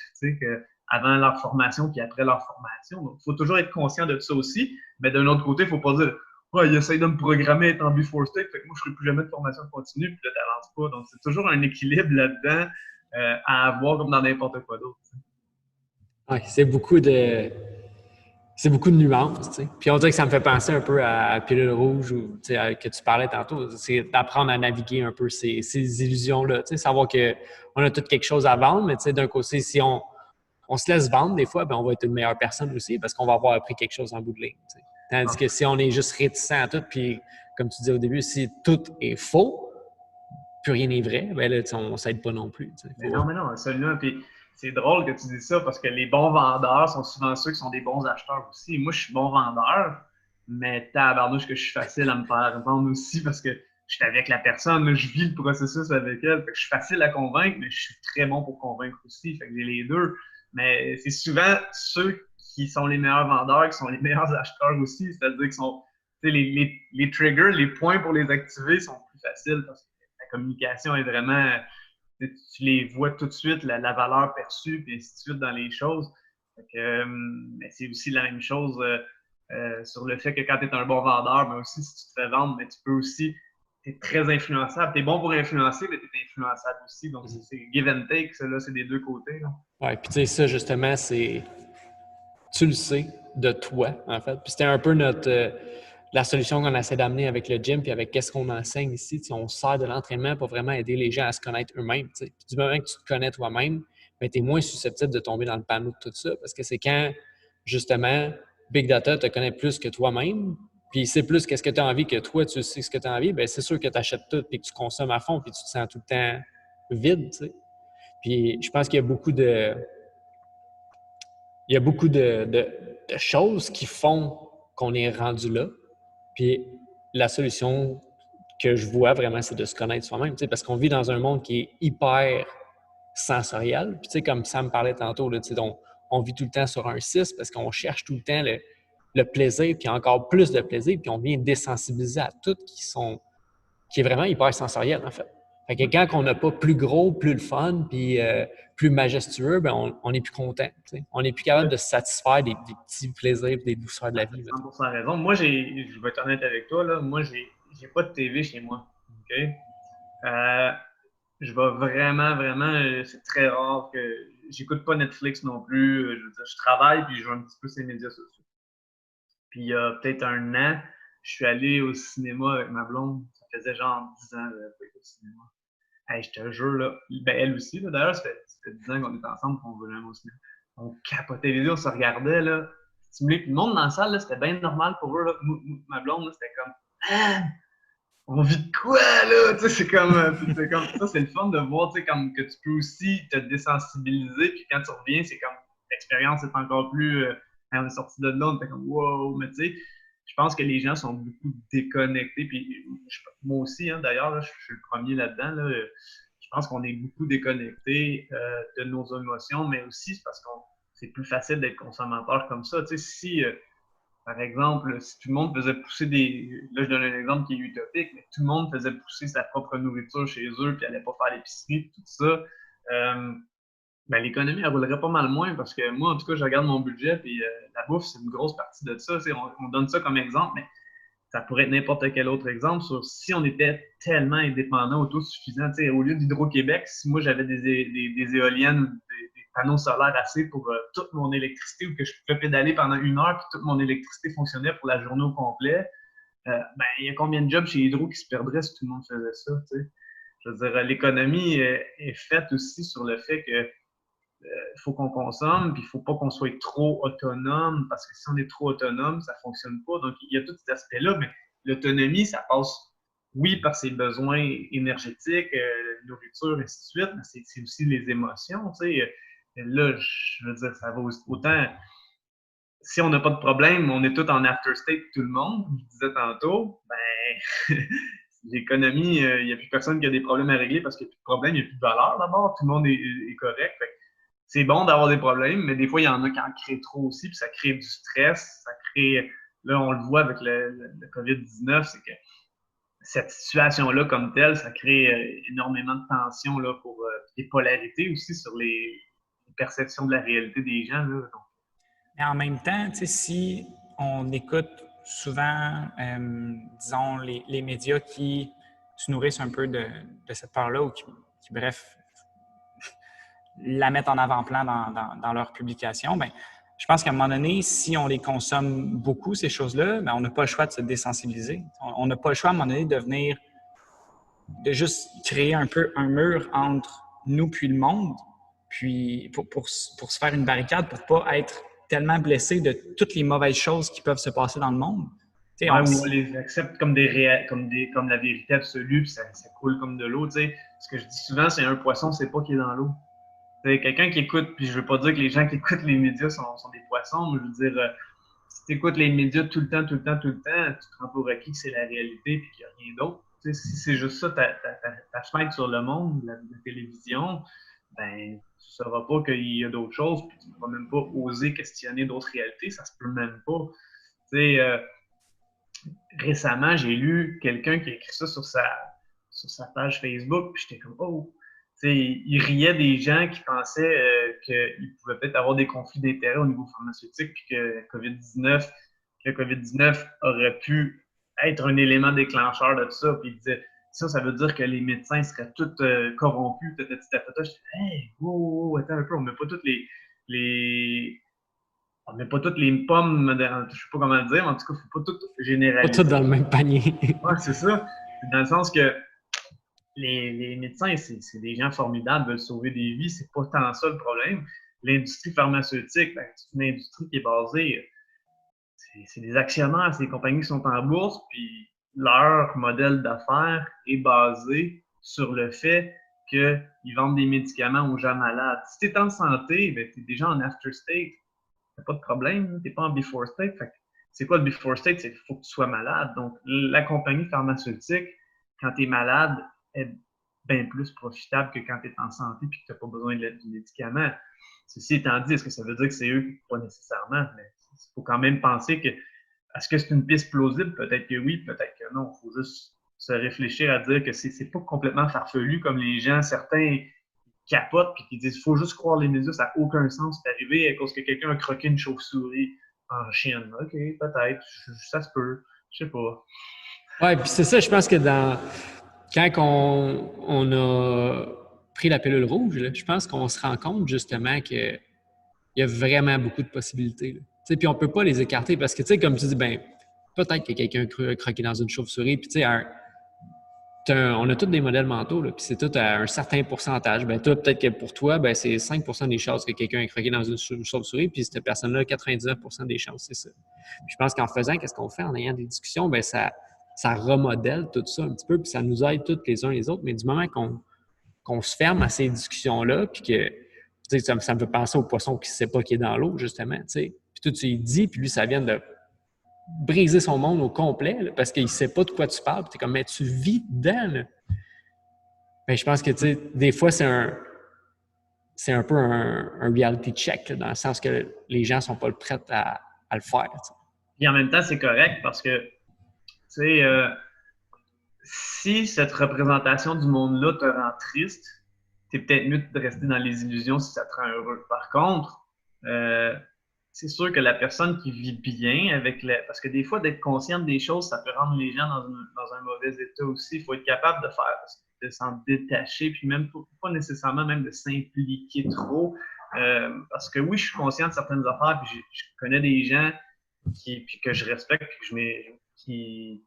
avant leur formation puis après leur formation. Donc, il faut toujours être conscient de ça aussi, mais d'un autre côté, il ne faut pas dire ouais, il essaye de me programmer à être en before state, fait que moi, je ne ferai plus jamais de formation continue, puis là, tu n'avances pas. Donc, c'est toujours un équilibre là-dedans à avoir comme dans n'importe quoi d'autre. Oui, c'est beaucoup de nuances, tu sais. Puis on dirait que ça me fait penser un peu à Pilule Rouge ou, tu sais, que tu parlais tantôt. C'est d'apprendre à naviguer un peu ces illusions-là, tu sais, savoir qu'on a tout quelque chose à vendre, mais tu sais, d'un côté, si on se laisse vendre des fois, ben on va être une meilleure personne aussi parce qu'on va avoir appris quelque chose en bout de ligne, tu sais. Tandis que si on est juste réticent à tout, puis comme tu disais au début, si tout est faux, plus rien n'est vrai, ben là, on ne s'aide pas non plus. Mais non, absolument. Puis c'est drôle que tu dis ça parce que les bons vendeurs sont souvent ceux qui sont des bons acheteurs aussi. Moi, je suis bon vendeur, mais tabarnouche que je suis facile à me faire vendre aussi parce que je suis avec la personne, je vis le processus avec elle. Fait que je suis facile à convaincre, mais je suis très bon pour convaincre aussi. Fait que j'ai les deux. Mais c'est souvent ceux qui sont les meilleurs vendeurs qui sont les meilleurs acheteurs aussi. C'est-à-dire qu'ils sont. Les triggers, les points pour les activer sont plus faciles parce que la communication est vraiment. Tu les vois tout de suite, la valeur perçue, puis ainsi de suite dans les choses. Mais c'est aussi la même chose sur le fait que quand tu es un bon vendeur, mais aussi si tu te fais vendre, mais tu peux aussi, tu es très influençable. Tu es bon pour influencer, mais tu es influençable aussi. Donc, c'est give and take, ça, là, c'est des deux côtés. Oui, puis tu sais, ça, justement, c'est. Tu le sais de toi, en fait. Puis c'était un peu la solution qu'on essaie d'amener avec le gym puis avec qu'est-ce qu'on enseigne ici. On se sert de l'entraînement pour vraiment aider les gens à se connaître eux-mêmes. Puis du moment que tu te connais toi-même, ben, tu es moins susceptible de tomber dans le panneau de tout ça parce que c'est quand, justement, Big Data te connaît plus que toi-même puis c'est plus qu'est-ce que tu as envie que toi, tu sais ce que tu as envie, bien, c'est sûr que tu achètes tout puis que tu consommes à fond puis tu te sens tout le temps vide. T'sais. Puis je pense qu'il y a beaucoup de choses qui font qu'on est rendu là. Puis la solution que je vois vraiment, c'est de se connaître soi-même, parce qu'on vit dans un monde qui est hyper sensoriel. Puis comme Sam parlait tantôt, là, on vit tout le temps sur un 6 parce qu'on cherche tout le temps le plaisir, puis encore plus de plaisir, puis on vient désensibiliser à tout qui est vraiment hyper sensoriel, en fait. Fait que quand on n'a pas plus gros, plus le fun, puis plus majestueux, ben on est plus content. T'sais. On n'est plus capable de se satisfaire des petits plaisirs, des douceurs de la vie. 100% raison. Moi, je vais être honnête avec toi, là, moi, j'ai pas de TV chez moi. Okay? Je vais vraiment, vraiment, c'est très rare que j'écoute pas Netflix non plus. Je veux dire, je travaille puis je joue un petit peu ces médias sociaux. Puis il y a peut-être un an, je suis allé au cinéma avec ma blonde. Ça faisait genre 10 ans que j'avais pas été au cinéma. Hey, je te jure, là, ben elle aussi, là, d'ailleurs, ça fait 10 ans qu'on est ensemble qu'on veut jamais au cinéma. On capotait les yeux, on se regardait, là, stimulé. Puis le monde dans la salle, là, c'était bien normal pour eux, là. Ma blonde, là, c'était comme ah, on vit de quoi, là? Tu sais, c'est comme ça, c'est le fun de voir, tu sais, comme que tu peux aussi te désensibiliser, puis quand tu reviens, c'est comme l'expérience est encore plus. Quand on est sorti de là, on était comme wow, mais tu sais, je pense que les gens sont beaucoup déconnectés, puis moi aussi, hein, d'ailleurs, là, je suis le premier là-dedans, là, je pense qu'on est beaucoup déconnectés de nos émotions, mais aussi c'est parce qu'on c'est plus facile d'être consommateur comme ça. Tu sais, si par exemple, si tout le monde faisait pousser des. Là, je donne un exemple qui est utopique, mais tout le monde faisait pousser sa propre nourriture chez eux, puis n'allait pas faire l'épicerie, tout ça, ben, l'économie, elle roulerait pas mal moins parce que moi, en tout cas, je regarde mon budget, puis la bouffe, c'est une grosse partie de ça. On donne ça comme exemple, mais ça pourrait être n'importe quel autre exemple sur si on était tellement indépendant, autosuffisant. Au lieu d'Hydro-Québec, si moi j'avais des éoliennes ou des panneaux solaires assez pour toute mon électricité ou que je pouvais pédaler pendant 1 heure puis toute mon électricité fonctionnait pour la journée au complet, ben, il y a combien de jobs chez Hydro qui se perdraient si tout le monde faisait ça? T'sais? Je veux dire, l'économie est faite aussi sur le fait que faut qu'on consomme, puis il ne faut pas qu'on soit trop autonome, parce que si on est trop autonome, ça ne fonctionne pas. Donc, il y a tout cet aspect-là, mais l'autonomie, ça passe, oui, par ses besoins énergétiques, nourriture, et ainsi de suite, mais c'est aussi les émotions, tu sais. Là, je veux dire, ça va autant... Si on n'a pas de problème, on est tous en after state, tout le monde, je disais tantôt, ben, l'économie, il n'y a plus personne qui a des problèmes à régler parce qu'il n'y a plus de problème, il n'y a plus de valeur d'abord, tout le monde est correct. Fait c'est bon d'avoir des problèmes, mais des fois, il y en a qui en créent trop aussi, puis ça crée du stress, ça crée, là, on le voit avec le COVID-19, c'est que cette situation-là comme telle, ça crée énormément de tensions là, pour des polarités aussi sur les perceptions de la réalité des gens. Là. Donc, mais en même temps, si on écoute souvent, disons, les médias qui se nourrissent un peu de cette peur-là ou qui, bref, la mettent en avant-plan dans leurs publications, ben, je pense qu'à un moment donné, si on les consomme beaucoup, ces choses-là, ben, on n'a pas le choix de se désensibiliser. On n'a pas le choix à un moment donné de juste créer un peu un mur entre nous puis le monde, puis pour se faire une barricade, pour pas être tellement blessé de toutes les mauvaises choses qui peuvent se passer dans le monde. Ouais, on les accepte comme comme la vérité absolue, puis ça coule comme de l'eau. Ce que je dis souvent, c'est un poisson, c'est pas qu'il est dans l'eau. Quelqu'un qui écoute, puis je veux pas dire que les gens qui écoutent les médias sont des poissons, mais je veux dire, si tu écoutes les médias tout le temps, tu te rends pour acquis que c'est la réalité puis qu'il n'y a rien d'autre. Si c'est juste ça ta fenêtre sur le monde, la télévision, ben tu ne sauras pas qu'il y a d'autres choses, puis tu ne vas même pas oser questionner d'autres réalités, ça se peut même pas. Récemment, j'ai lu quelqu'un qui a écrit ça sur sa page Facebook, puis j'étais comme oh! Il riait des gens qui pensaient qu'ils pouvaient peut-être avoir des conflits d'intérêts au niveau pharmaceutique, puis que le COVID-19 aurait pu être un élément déclencheur de tout ça. Puis il disait, ça veut dire que les médecins seraient tous corrompus. Je disais, hey, wow, attends un peu, on met pas toutes on met pas toutes les pommes, je sais pas comment le dire, mais en tout cas, il ne faut pas tout généraliser. Pas tout dans le même panier. Ouais, c'est ça. Dans le sens que les médecins, c'est des gens formidables, veulent sauver des vies, c'est pas tant ça le problème. L'industrie pharmaceutique, ben, c'est une industrie qui est basée, c'est des actionnaires, c'est des compagnies qui sont en bourse, puis leur modèle d'affaires est basé sur le fait qu'ils vendent des médicaments aux gens malades. Si tu es en santé, ben, tu es déjà en after state, t'as pas de problème, tu n'es pas en before state. C'est quoi le before state? C'est qu'il faut que tu sois malade. Donc, la compagnie pharmaceutique, quand tu es malade, est bien plus profitable que quand tu es en santé et que tu n'as pas besoin du médicament. Ceci étant dit, est-ce que ça veut dire que c'est eux? Pas nécessairement, mais il faut quand même penser que est-ce que c'est une piste plausible? Peut-être que oui, peut-être que non. Il faut juste se réfléchir à dire que c'est pas complètement farfelu comme les gens, certains capotent et qui disent il faut juste croire les médias, ça n'a aucun sens. C'est arrivé à cause que quelqu'un a croqué une chauve-souris en Chine. OK, peut-être, ça se peut, je sais pas. Oui, puis c'est ça, je pense que quand on a pris la pilule rouge, là, je pense qu'on se rend compte justement qu'il y a vraiment beaucoup de possibilités. Puis on ne peut pas les écarter parce que, tu sais, comme tu dis, ben peut-être que quelqu'un a croqué dans une chauve-souris. Puis, tu sais, on a tous des modèles mentaux, là, puis c'est tout à un certain pourcentage. Ben, toi, peut-être que pour toi, ben, c'est 5 des chances que quelqu'un ait croqué dans une chauve-souris, puis cette personne-là, 99 des chances, c'est ça. Puis je pense qu'en faisant, qu'est-ce qu'on fait? En ayant des discussions, ben, ça remodèle tout ça un petit peu, puis ça nous aide tous les uns les autres. Mais du moment qu'on se ferme à ces discussions-là, puis que, tu sais, ça me fait penser au poisson qui ne sait pas qu'il est dans l'eau, justement, tu sais. Puis toi, tu lui dis, puis lui, ça vient de briser son monde au complet là, parce qu'il ne sait pas de quoi tu parles. Tu es comme, mais tu vis dedans. Là. Ben, je pense que, tu sais, des fois, c'est un peu un reality check, là, dans le sens que les gens ne sont pas prêts à le faire. T'sais. Puis en même temps, c'est correct parce que, tu sais, si cette représentation du monde-là te rend triste, t'es peut-être mieux de rester dans les illusions si ça te rend heureux. Par contre, euh, c'est sûr que la personne qui vit bien avec parce que des fois, d'être consciente des choses, ça peut rendre les gens dans un mauvais état aussi. Il faut être capable de s'en détacher, puis même pas nécessairement même de s'impliquer trop. Parce que oui, je suis conscient de certaines affaires, puis je connais des gens puis que je respecte, puis que qui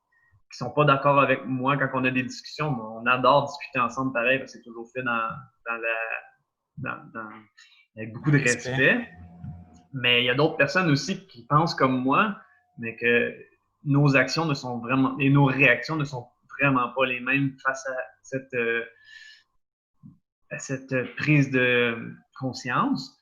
sont pas d'accord avec moi quand on a des discussions. Mais on adore discuter ensemble pareil, parce que c'est toujours fait avec beaucoup de respect. Mais il y a d'autres personnes aussi qui pensent comme moi, mais que nos actions ne sont vraiment et nos réactions ne sont vraiment pas les mêmes face à cette prise de conscience.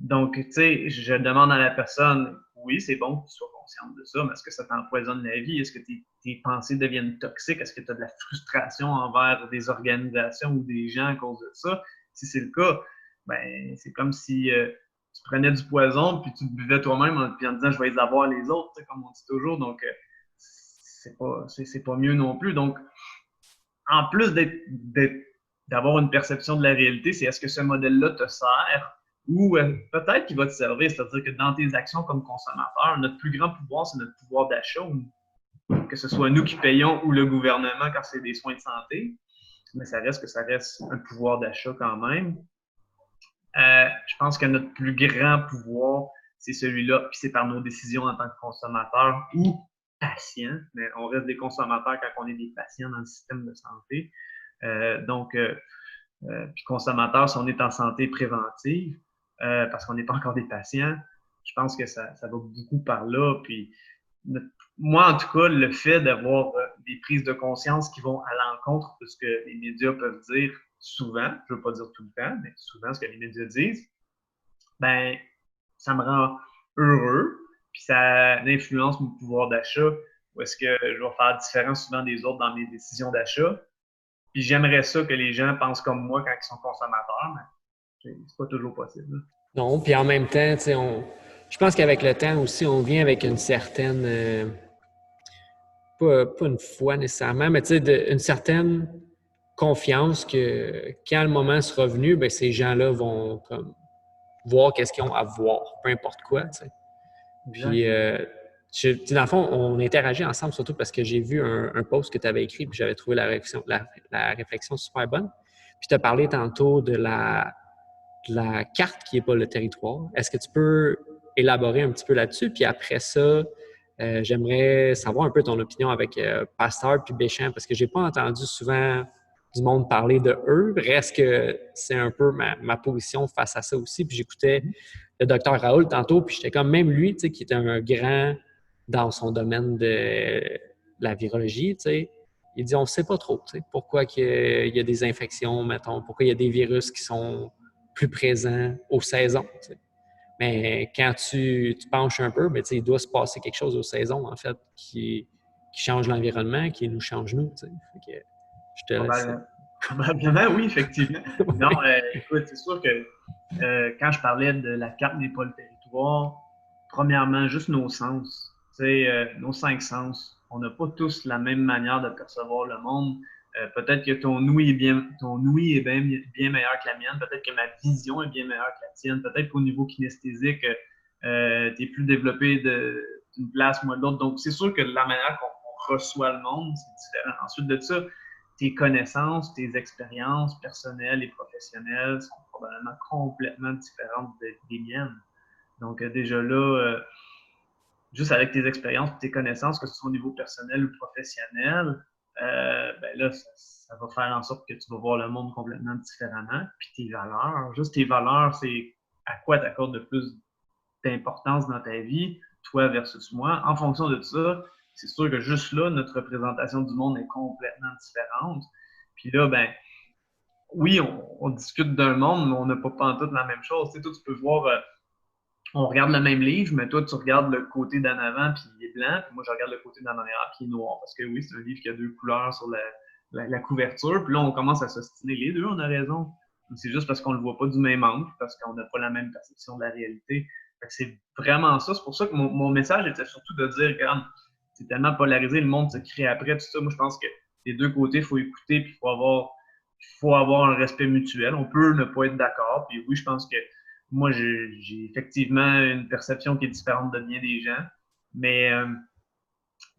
Donc, tu sais, je demande à la personne, oui, c'est bon que tu sois consciente de ça, mais est-ce que ça t'empoisonne la vie? Est-ce que tes pensées deviennent toxiques? Est-ce que tu as de la frustration envers des organisations ou des gens à cause de ça? Si c'est le cas, ben, c'est comme si tu prenais du poison puis tu te buvais toi-même en disant je vais les avoir les autres, comme on dit toujours. Donc, c'est pas mieux non plus. Donc, en plus d'avoir une perception de la réalité, c'est est-ce que ce modèle-là te sert ou peut-être qu'il va te servir. C'est-à-dire que dans tes actions comme consommateur, notre plus grand pouvoir, c'est notre pouvoir d'achat, que ce soit nous qui payons ou le gouvernement quand c'est des soins de santé. Mais ça reste un pouvoir d'achat quand même. Je pense que notre plus grand pouvoir, c'est celui-là, puis c'est par nos décisions en tant que consommateur ou patient, mais on reste des consommateurs quand on est des patients dans le système de santé. Puis consommateur, si on est en santé préventive, parce qu'on n'est pas encore des patients, je pense que ça va beaucoup par là. Puis moi, en tout cas, le fait d'avoir des prises de conscience qui vont à l'encontre de ce que les médias peuvent dire souvent, je ne veux pas dire tout le temps, mais souvent ce que les médias disent, ben ça me rend heureux, puis ça influence mon pouvoir d'achat, où est-ce que je vais faire différent souvent des autres dans mes décisions d'achat. Puis j'aimerais ça que les gens pensent comme moi quand ils sont consommateurs, mais c'est pas toujours possible. Non, puis en même temps, tu sais, je pense qu'avec le temps aussi, on vient avec une certaine, pas une foi nécessairement, mais tu sais, une certaine confiance que quand le moment sera venu, ben, ces gens-là vont comme voir qu'est-ce qu'ils ont à voir, peu importe quoi, tu sais. Puis, dans le fond, on interagit ensemble surtout parce que j'ai vu un post que tu avais écrit puis j'avais trouvé la réflexion super bonne. Puis, tu as parlé tantôt de la carte qui n'est pas le territoire. Est-ce que tu peux élaborer un petit peu là-dessus? Puis après ça, j'aimerais savoir un peu ton opinion avec Pasteur puis Béchamp parce que j'ai pas entendu souvent du monde parler de eux. Reste que c'est un peu ma position face à ça aussi. Puis j'écoutais le docteur Raoul tantôt, puis j'étais comme même lui, tu sais, qui est un grand dans son domaine de la virologie, tu sais, il dit on ne sait pas trop, tu sais, pourquoi il y a des infections, mettons, pourquoi il y a des virus qui sont plus présents aux saisons, tu sais. Mais quand tu penches un peu, ben, tu sais, il doit se passer quelque chose aux saisons, en fait, qui change l'environnement, qui nous change nous, tu sais. Fait que je te laisse. Probablement, oui, effectivement. Oui. Non, écoute, c'est sûr que quand je parlais de la carte des pôles territoires, premièrement, juste nos sens, nos 5 sens. On n'a pas tous la même manière de percevoir le monde. Peut-être que ton ouïe est bien meilleur que la mienne. Peut-être que ma vision est bien meilleure que la tienne. Peut-être qu'au niveau kinesthésique, tu es plus développé d'une place ou de l'autre. Donc, c'est sûr que la manière qu'on reçoit le monde, c'est différent. Ensuite de ça, tes connaissances, tes expériences personnelles et professionnelles sont probablement complètement différentes des miennes. Donc, déjà là, juste avec tes expériences et tes connaissances, que ce soit au niveau personnel ou professionnel, ben là, ça va faire en sorte que tu vas voir le monde complètement différemment. Puis tes valeurs, juste tes valeurs, c'est à quoi tu accordes le plus d'importance dans ta vie, toi versus moi. En fonction de ça, c'est sûr que juste là, notre représentation du monde est complètement différente. Puis là, ben, oui, on discute d'un monde, mais on n'a pas pantoute la même chose. Tu sais, toi, tu peux voir, on regarde le même livre, mais toi, tu regardes le côté d'en avant, puis il est blanc, puis moi, je regarde le côté d'en arrière, puis il est noir. Parce que oui, c'est un livre qui a deux couleurs sur la couverture, puis là, on commence à s'ostiner. Les deux, on a raison. C'est juste parce qu'on ne le voit pas du même angle, parce qu'on n'a pas la même perception de la réalité. Fait que c'est vraiment ça. C'est pour ça que mon message était surtout de dire, regarde, c'est tellement polarisé, le monde se crée après, tout ça. Moi, je pense que des deux côtés, il faut écouter, puis il faut avoir un respect mutuel. On peut ne pas être d'accord. Puis oui, je pense que moi, j'ai effectivement une perception qui est différente de bien des gens, mais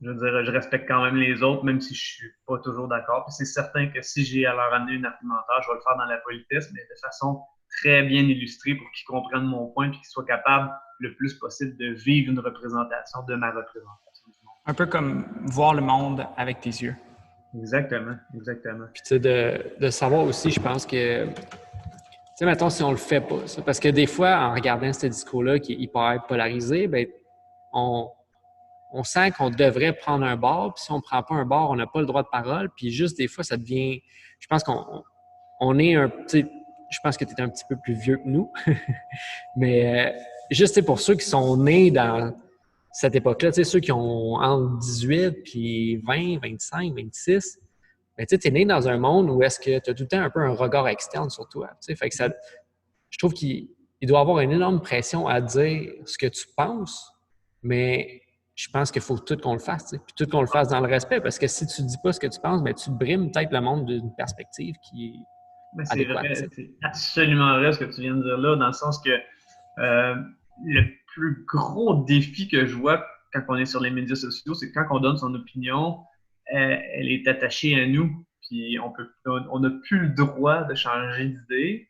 je veux dire, je respecte quand même les autres, même si je suis pas toujours d'accord. Puis c'est certain que si j'ai à leur amener une argumentaire, je vais le faire dans la politesse, mais de façon très bien illustrée pour qu'ils comprennent mon point et qu'ils soient capables le plus possible de vivre une représentation de ma représentation du monde. Un peu comme voir le monde avec tes yeux. Exactement, exactement. Puis, tu sais, de savoir aussi, je pense que, tu sais, mettons, si on le fait pas, ça, parce que des fois, en regardant ce discours-là qui est hyper polarisé, ben on sent qu'on devrait prendre un bord, puis si on ne prend pas un bord, on n'a pas le droit de parole, puis juste des fois, ça devient... Je pense qu'on est un... Tu sais, je pense que tu es un petit peu plus vieux que nous, mais juste pour ceux qui sont nés dans cette époque-là, tu sais, ceux qui ont entre 18 puis 20, 25, 26, ben, tu sais, es né dans un monde où est-ce que tu as tout le temps un peu un regard externe sur toi. Tu sais, fait que ça, je trouve qu'il doit avoir une énorme pression à dire ce que tu penses, mais je pense qu'il faut tout qu'on le fasse, tu sais, puis tout qu'on le fasse dans le respect, parce que si tu dis pas ce que tu penses, ben, tu brimes peut-être le monde d'une perspective qui est Mais c'est adéquate. vrai, c'est absolument vrai ce que tu viens de dire là, dans le sens que le plus gros défi que je vois quand on est sur les médias sociaux, c'est que quand on donne son opinion, elle est attachée à nous, puis on n'a plus le droit de changer d'idée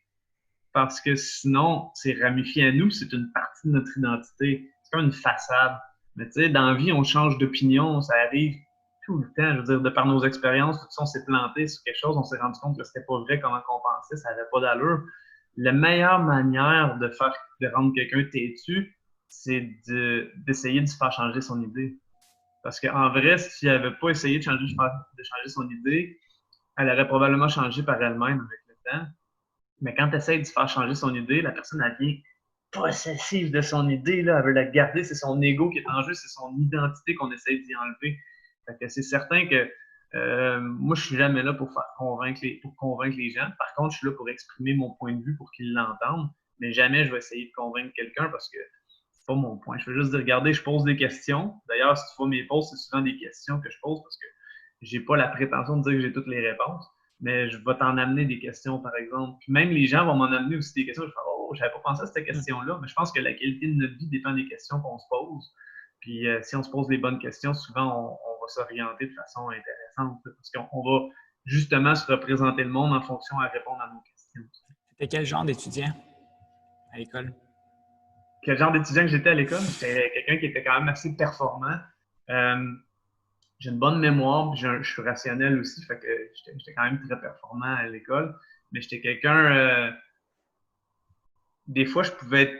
parce que sinon, c'est ramifié à nous, c'est une partie de notre identité. C'est comme une façade. Mais tu sais, dans la vie, on change d'opinion, ça arrive tout le temps. Je veux dire, de par nos expériences, tout ça, on s'est planté sur quelque chose, on s'est rendu compte que c'était pas vrai comment on pensait, ça n'avait pas d'allure. La meilleure manière de rendre quelqu'un têtu, c'est d'essayer de se faire changer son idée. Parce qu'en vrai, si tu n'avais pas essayé de changer son idée, elle aurait probablement changé par elle-même avec le temps. Mais quand tu essaies de se faire changer son idée, la personne, elle devient possessive de son idée, là, elle veut la garder, c'est son ego qui est en jeu, c'est son identité qu'on essaie d'y enlever. Fait que c'est certain que moi, je suis jamais là pour convaincre les gens. Par contre, je suis là pour exprimer mon point de vue pour qu'ils l'entendent, mais jamais je vais essayer de convaincre quelqu'un parce que c'est pas mon point. Je veux juste dire, regardez, je pose des questions. D'ailleurs, si tu vois mes posts, c'est souvent des questions que je pose parce que j'ai pas la prétention de dire que j'ai toutes les réponses, mais je vais t'en amener des questions, par exemple. Puis même les gens vont m'en amener aussi des questions. Je vais faire, oh, j'avais pas pensé à cette question-là, mais je pense que la qualité de notre vie dépend des questions qu'on se pose. Puis si on se pose les bonnes questions, souvent, on va s'orienter de façon intéressante parce qu'on va justement se représenter le monde en fonction à répondre à nos questions. C'était quel genre d'étudiant à l'école? Quel genre d'étudiant que j'étais à l'école? J'étais quelqu'un qui était quand même assez performant. J'ai une bonne mémoire, puis je suis rationnel aussi, fait que j'étais quand même très performant à l'école. Mais j'étais quelqu'un, des fois, je pouvais être,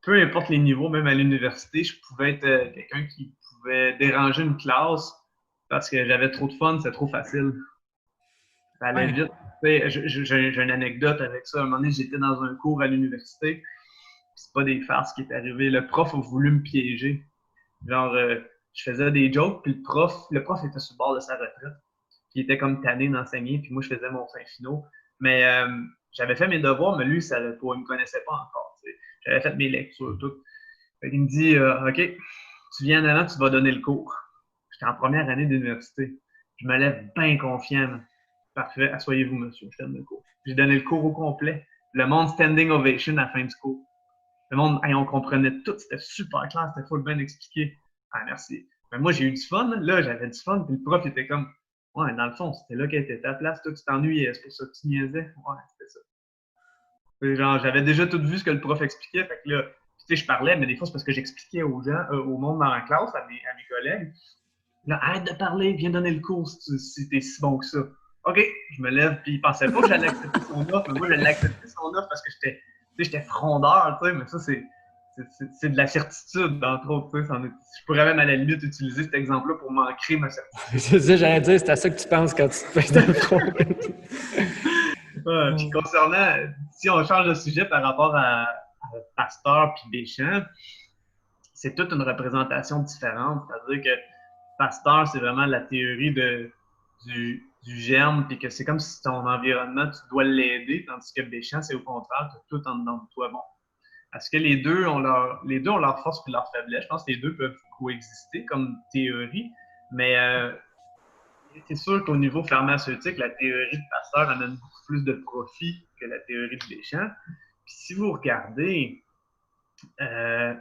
peu importe les niveaux, même à l'université, je pouvais être quelqu'un qui pouvait déranger une classe parce que j'avais trop de fun, c'était trop facile. Ça allait vite. J'ai une anecdote avec ça. À un moment donné, j'étais dans un cours à l'université, puis c'est pas des farces qui est arrivé. Le prof a voulu me piéger. Genre, je faisais des jokes, puis le prof était sur le bord de sa retraite. Puis il était comme tanné d'enseigner, puis moi, je faisais mon fin finaux. Mais j'avais fait mes devoirs, mais lui, il me connaissait pas encore. T'sais. J'avais fait mes lectures, tout. Fait qu'il me dit, OK, tu viens en avant, tu vas donner le cours. J'étais en première année d'université. Je me lève bien confiant. Parfait, asseyez-vous, monsieur, je donne le cours. J'ai donné le cours au complet. Le monde standing ovation à la fin du cours. Le monde, hey, on comprenait tout, c'était super clair, c'était full bien expliqué. Ah, merci. Mais moi, j'ai eu du fun, là, j'avais du fun, puis le prof était comme, ouais, dans le fond, c'était là qu'elle était ta place, toi, tu t'ennuyais, c'est pour ça que tu niaisais. Ouais, c'était ça. Puis, genre, j'avais déjà tout vu ce que le prof expliquait, fait que là, sais, je parlais, mais des fois, c'est parce que j'expliquais aux gens, au monde dans la classe, à mes collègues. Là, arrête de parler, viens donner le cours si t'es si bon que ça. OK, je me lève, puis il pensait pas que j'allais accepter son offre, mais moi, j'allais accepter son offre parce que j'étais frondeur, tu sais, mais ça, c'est de la certitude, entre autres. Je pourrais même à la limite utiliser cet exemple-là pour m'ancrer ma certitude. C'est ça, j'allais dire, c'est à ça que tu penses quand tu te fais dans le front. Puis concernant, si on change de sujet par rapport à Pasteur puis Deschamps, c'est toute une représentation différente. C'est-à-dire que Pasteur, c'est vraiment la théorie du germe, puis que c'est comme si ton environnement, tu dois l'aider, tandis que Deschamps, c'est au contraire, tu as tout en dedans de toi. Bon, est-ce que les deux ont leur force et leur faiblesse? Je pense que les deux peuvent coexister comme théorie, mais c'est sûr qu'au niveau pharmaceutique, la théorie de Pasteur amène beaucoup plus de profit que la théorie de Deschamps. Puis si vous regardez, il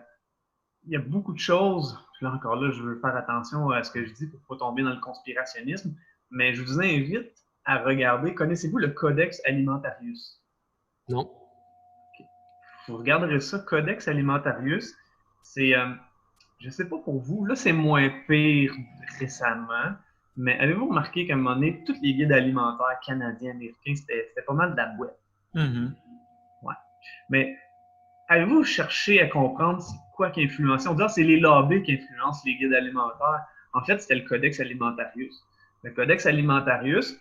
y a beaucoup de choses. Là encore là, je veux faire attention à ce que je dis pour ne pas tomber dans le conspirationnisme, mais je vous invite à regarder. Connaissez-vous le Codex Alimentarius? Non. Okay. Vous regarderez ça, Codex Alimentarius. C'est, je ne sais pas pour vous, là c'est moins pire récemment, mais avez-vous remarqué qu'à un moment donné, tous les guides alimentaires canadiens, américains, c'était pas mal de la boîte? Mm-hmm. Ouais. Mais avez-vous cherché à comprendre c'est quoi qui influençait? On dit que c'est les lobbies qui influencent les guides alimentaires. En fait, c'était le Codex Alimentarius. Le Codex Alimentarius,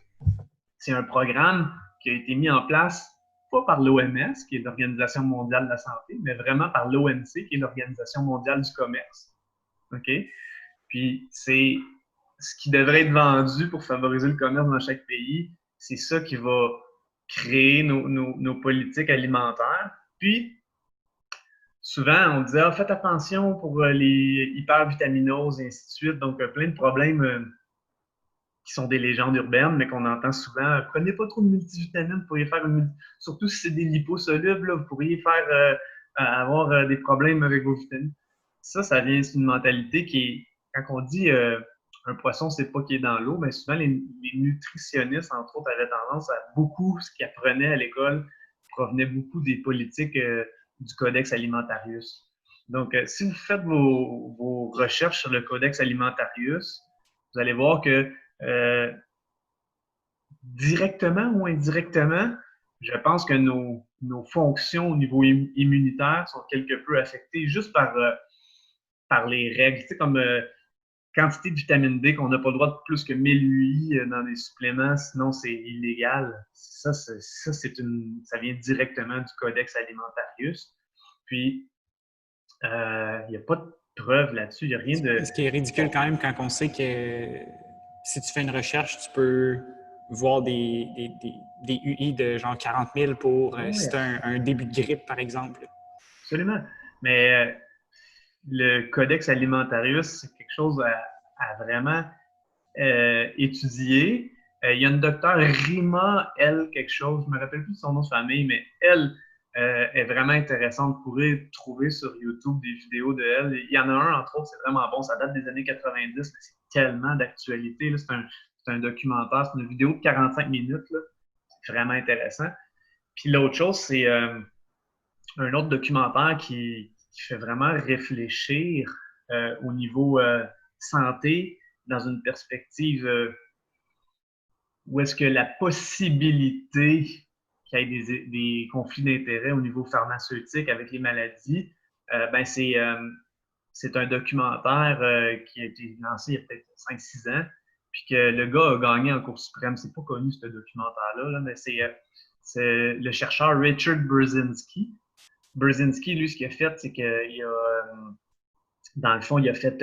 c'est un programme qui a été mis en place pas par l'OMS, qui est l'Organisation mondiale de la santé, mais vraiment par l'OMC, qui est l'Organisation mondiale du commerce. OK? Puis, c'est ce qui devrait être vendu pour favoriser le commerce dans chaque pays. C'est ça qui va créer nos politiques alimentaires. Puis, souvent, on disait ah, faites attention pour les hypervitaminoses et ainsi de suite. Donc, plein de problèmes qui sont des légendes urbaines, mais qu'on entend souvent. Prenez pas trop de multivitamines, vous pourriez faire surtout si c'est des liposolubles, là, vous pourriez faire avoir des problèmes avec vos vitamines. Ça vient d'une mentalité qui est, quand on dit un poisson, c'est pas qu'il est dans l'eau, mais souvent les nutritionnistes, entre autres, avaient tendance à beaucoup, ce qu'ils apprenaient à l'école, provenait beaucoup des politiques du Codex Alimentarius. Donc, si vous faites vos recherches sur le Codex Alimentarius, vous allez voir que directement ou indirectement, je pense que nos fonctions au niveau immunitaire sont quelque peu affectées juste par les règles. Tu sais, comme quantité de vitamine D qu'on n'a pas le droit de plus que 1000 UI dans les suppléments, sinon c'est illégal. Ça vient directement du Codex Alimentarius. Puis, il n'y a pas de preuve là-dessus, il n'y a rien de... Ce qui est ridicule quand même quand on sait que si tu fais une recherche, tu peux voir des UI de genre 40 000 pour si tu as un début de grippe, par exemple. Absolument. Mais le Codex Alimentarius, c'est quelque chose à vraiment étudier. Il y a une docteure Rima, elle, quelque chose, je ne me rappelle plus son nom de famille, mais elle est vraiment intéressante. Vous pourrez trouver sur YouTube des vidéos de elle. Il y en a un, entre autres, c'est vraiment bon. Ça date des années 90, mais c'est tellement d'actualité. C'est un documentaire, c'est une vidéo de 45 minutes. Là. C'est vraiment intéressant. Puis l'autre chose, c'est un autre documentaire qui fait vraiment réfléchir au niveau santé dans une perspective où est-ce que la possibilité qu'il y ait des conflits d'intérêts au niveau pharmaceutique avec les maladies, c'est un documentaire qui a été lancé il y a peut-être 5-6 ans, puis que le gars a gagné en Cour suprême. C'est pas connu, ce documentaire-là, là, mais c'est le chercheur Richard Brzezinski. Brzezinski, lui, ce qu'il a fait, c'est qu'il a, dans le fond, il a fait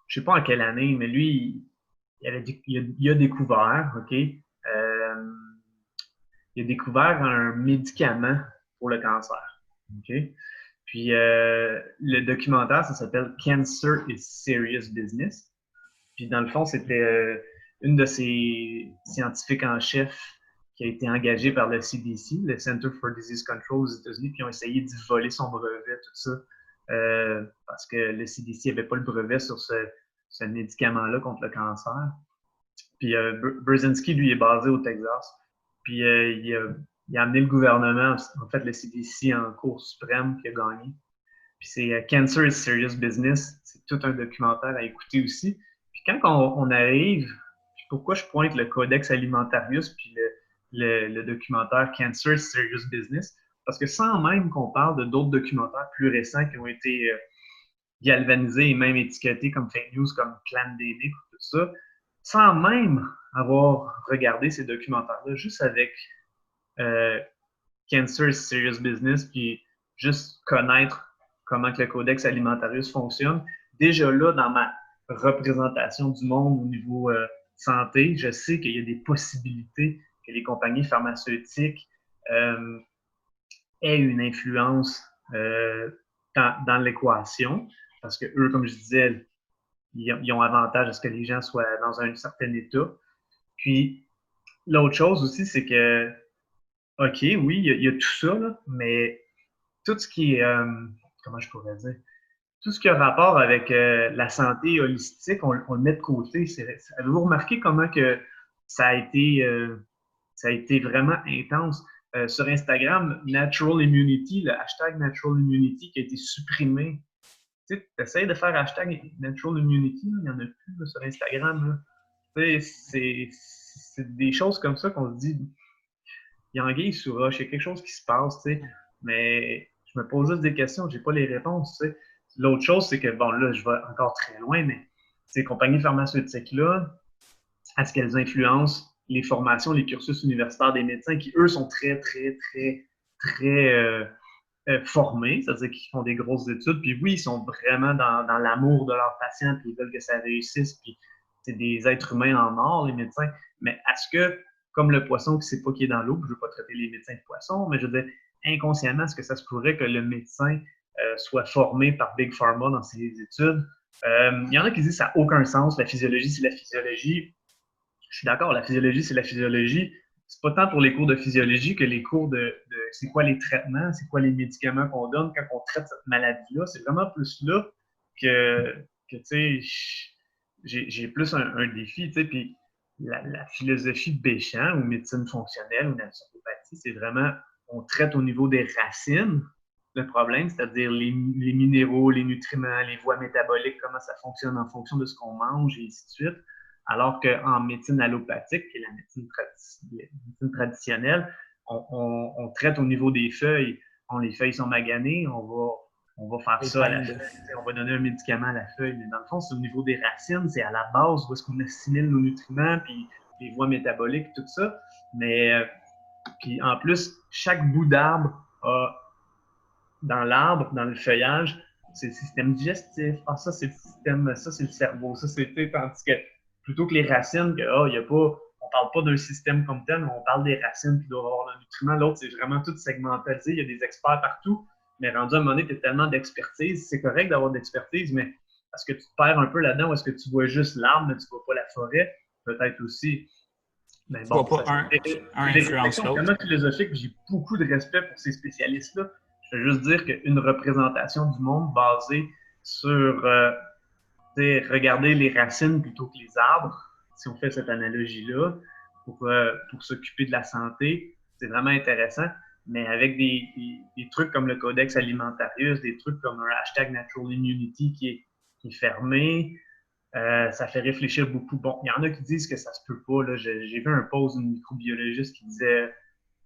je ne sais pas en quelle année, mais lui, il a découvert, OK? Il a découvert un médicament pour le cancer, OK? Puis le documentaire, ça s'appelle Cancer is Serious Business. Puis dans le fond, c'était une de ses scientifiques en chef qui a été engagée par le CDC, le Center for Disease Control aux États-Unis, puis ils ont essayé d'y voler son brevet, tout ça, parce que le CDC n'avait pas le brevet sur ce médicament-là contre le cancer. Puis Brzezinski, lui, est basé au Texas. Puis il a il a amené le gouvernement, en fait le CDC en Cour suprême qui a gagné. Puis c'est Cancer is Serious Business. C'est tout un documentaire à écouter aussi. Puis quand on arrive, pourquoi je pointe le Codex Alimentarius puis le documentaire Cancer is Serious Business? Parce que sans même qu'on parle de d'autres documentaires plus récents qui ont été galvanisés et même étiquetés comme fake news, comme pandémique, tout ça, sans même avoir regardé ces documentaires-là, juste avec Cancer is Serious Business, puis juste connaître comment que le Codex Alimentarius fonctionne. Déjà là, dans ma représentation du monde au niveau santé, je sais qu'il y a des possibilités que les compagnies pharmaceutiques aient une influence dans l'équation, parce que eux, comme je disais, ils ont avantage à ce que les gens soient dans un certain état. Puis, l'autre chose aussi, c'est que, OK, oui, il y a tout ça, là, mais tout ce qui est, comment je pourrais dire, tout ce qui a rapport avec la santé holistique, on le met de côté. Avez-vous remarqué comment que ça a été vraiment intense? Sur Instagram, Natural Immunity, le hashtag Natural Immunity qui a été supprimé. Tu sais, essaies de faire hashtag Natural Immunity, là, il n'y en a plus là, sur Instagram. Tu sais, c'est des choses comme ça qu'on se dit, il y a anguille sous roche, il y a quelque chose qui se passe, tu sais, mais je me pose juste des questions, j'ai pas les réponses, tu sais. L'autre chose, c'est que, bon, là, je vais encore très loin, mais ces compagnies pharmaceutiques-là, est-ce qu'elles influencent les formations, les cursus universitaires des médecins qui, eux, sont très, très, très, très formés, c'est-à-dire qu'ils font des grosses études, puis oui, ils sont vraiment dans l'amour de leurs patients, puis ils veulent que ça réussisse, puis c'est des êtres humains en or, les médecins, mais est-ce que, comme le poisson qui ne sait pas qui est dans l'eau, je ne veux pas traiter les médecins de poissons, mais je veux dire, inconsciemment, est-ce que ça se pourrait que le médecin soit formé par Big Pharma dans ses études? Il y en a qui disent que ça n'a aucun sens, la physiologie, c'est la physiologie. Je suis d'accord, la physiologie, c'est la physiologie. C'est pas tant pour les cours de physiologie que les cours de c'est quoi les traitements, c'est quoi les médicaments qu'on donne quand on traite cette maladie-là. C'est vraiment plus là que tu sais, j'ai plus un défi, tu sais, puis la philosophie de Béchamp ou médecine fonctionnelle ou naturopathie, c'est vraiment, on traite au niveau des racines le problème, c'est-à-dire les minéraux, les nutriments, les voies métaboliques, comment ça fonctionne en fonction de ce qu'on mange et ainsi de suite. Alors qu'en médecine allopathique, qui est la médecine traditionnelle, on traite au niveau des feuilles. Les feuilles sont maganées, on va faire ça à la feuille. On va donner un médicament à la feuille. Mais dans le fond, c'est au niveau des racines, c'est à la base où est-ce qu'on assimile nos nutriments, puis les voies métaboliques, tout ça. Mais puis en plus, chaque bout d'arbre a dans l'arbre, dans le feuillage, c'est le système digestif. Ah, ça, c'est le système, ça, c'est le cerveau. Ça, c'est tandis que plutôt que les racines, que, il y a pas, on parle pas d'un système comme tel, mais on parle des racines qui doivent avoir le nutriment. L'autre, c'est vraiment tout segmentalisé. Il y a des experts partout. Mais rendu à un moment donné, tu as tellement d'expertise. C'est correct d'avoir d'expertise, mais est-ce que tu te perds un peu là-dedans ou est-ce que tu vois juste l'arbre, mais tu ne vois pas la forêt? Peut-être aussi. Mais bon, tu vois pas un influence l'autre. C'est vraiment philosophique. J'ai beaucoup de respect pour ces spécialistes-là. Je veux juste dire qu'une représentation du monde basée sur regarder les racines plutôt que les arbres, si on fait cette analogie-là, pour s'occuper de la santé, c'est vraiment intéressant. Mais avec des trucs comme le Codex Alimentarius, des trucs comme un hashtag Natural Immunity qui est fermé, ça fait réfléchir beaucoup. Bon, il y en a qui disent que ça se peut pas. Là. J'ai vu un post d'une microbiologiste qui disait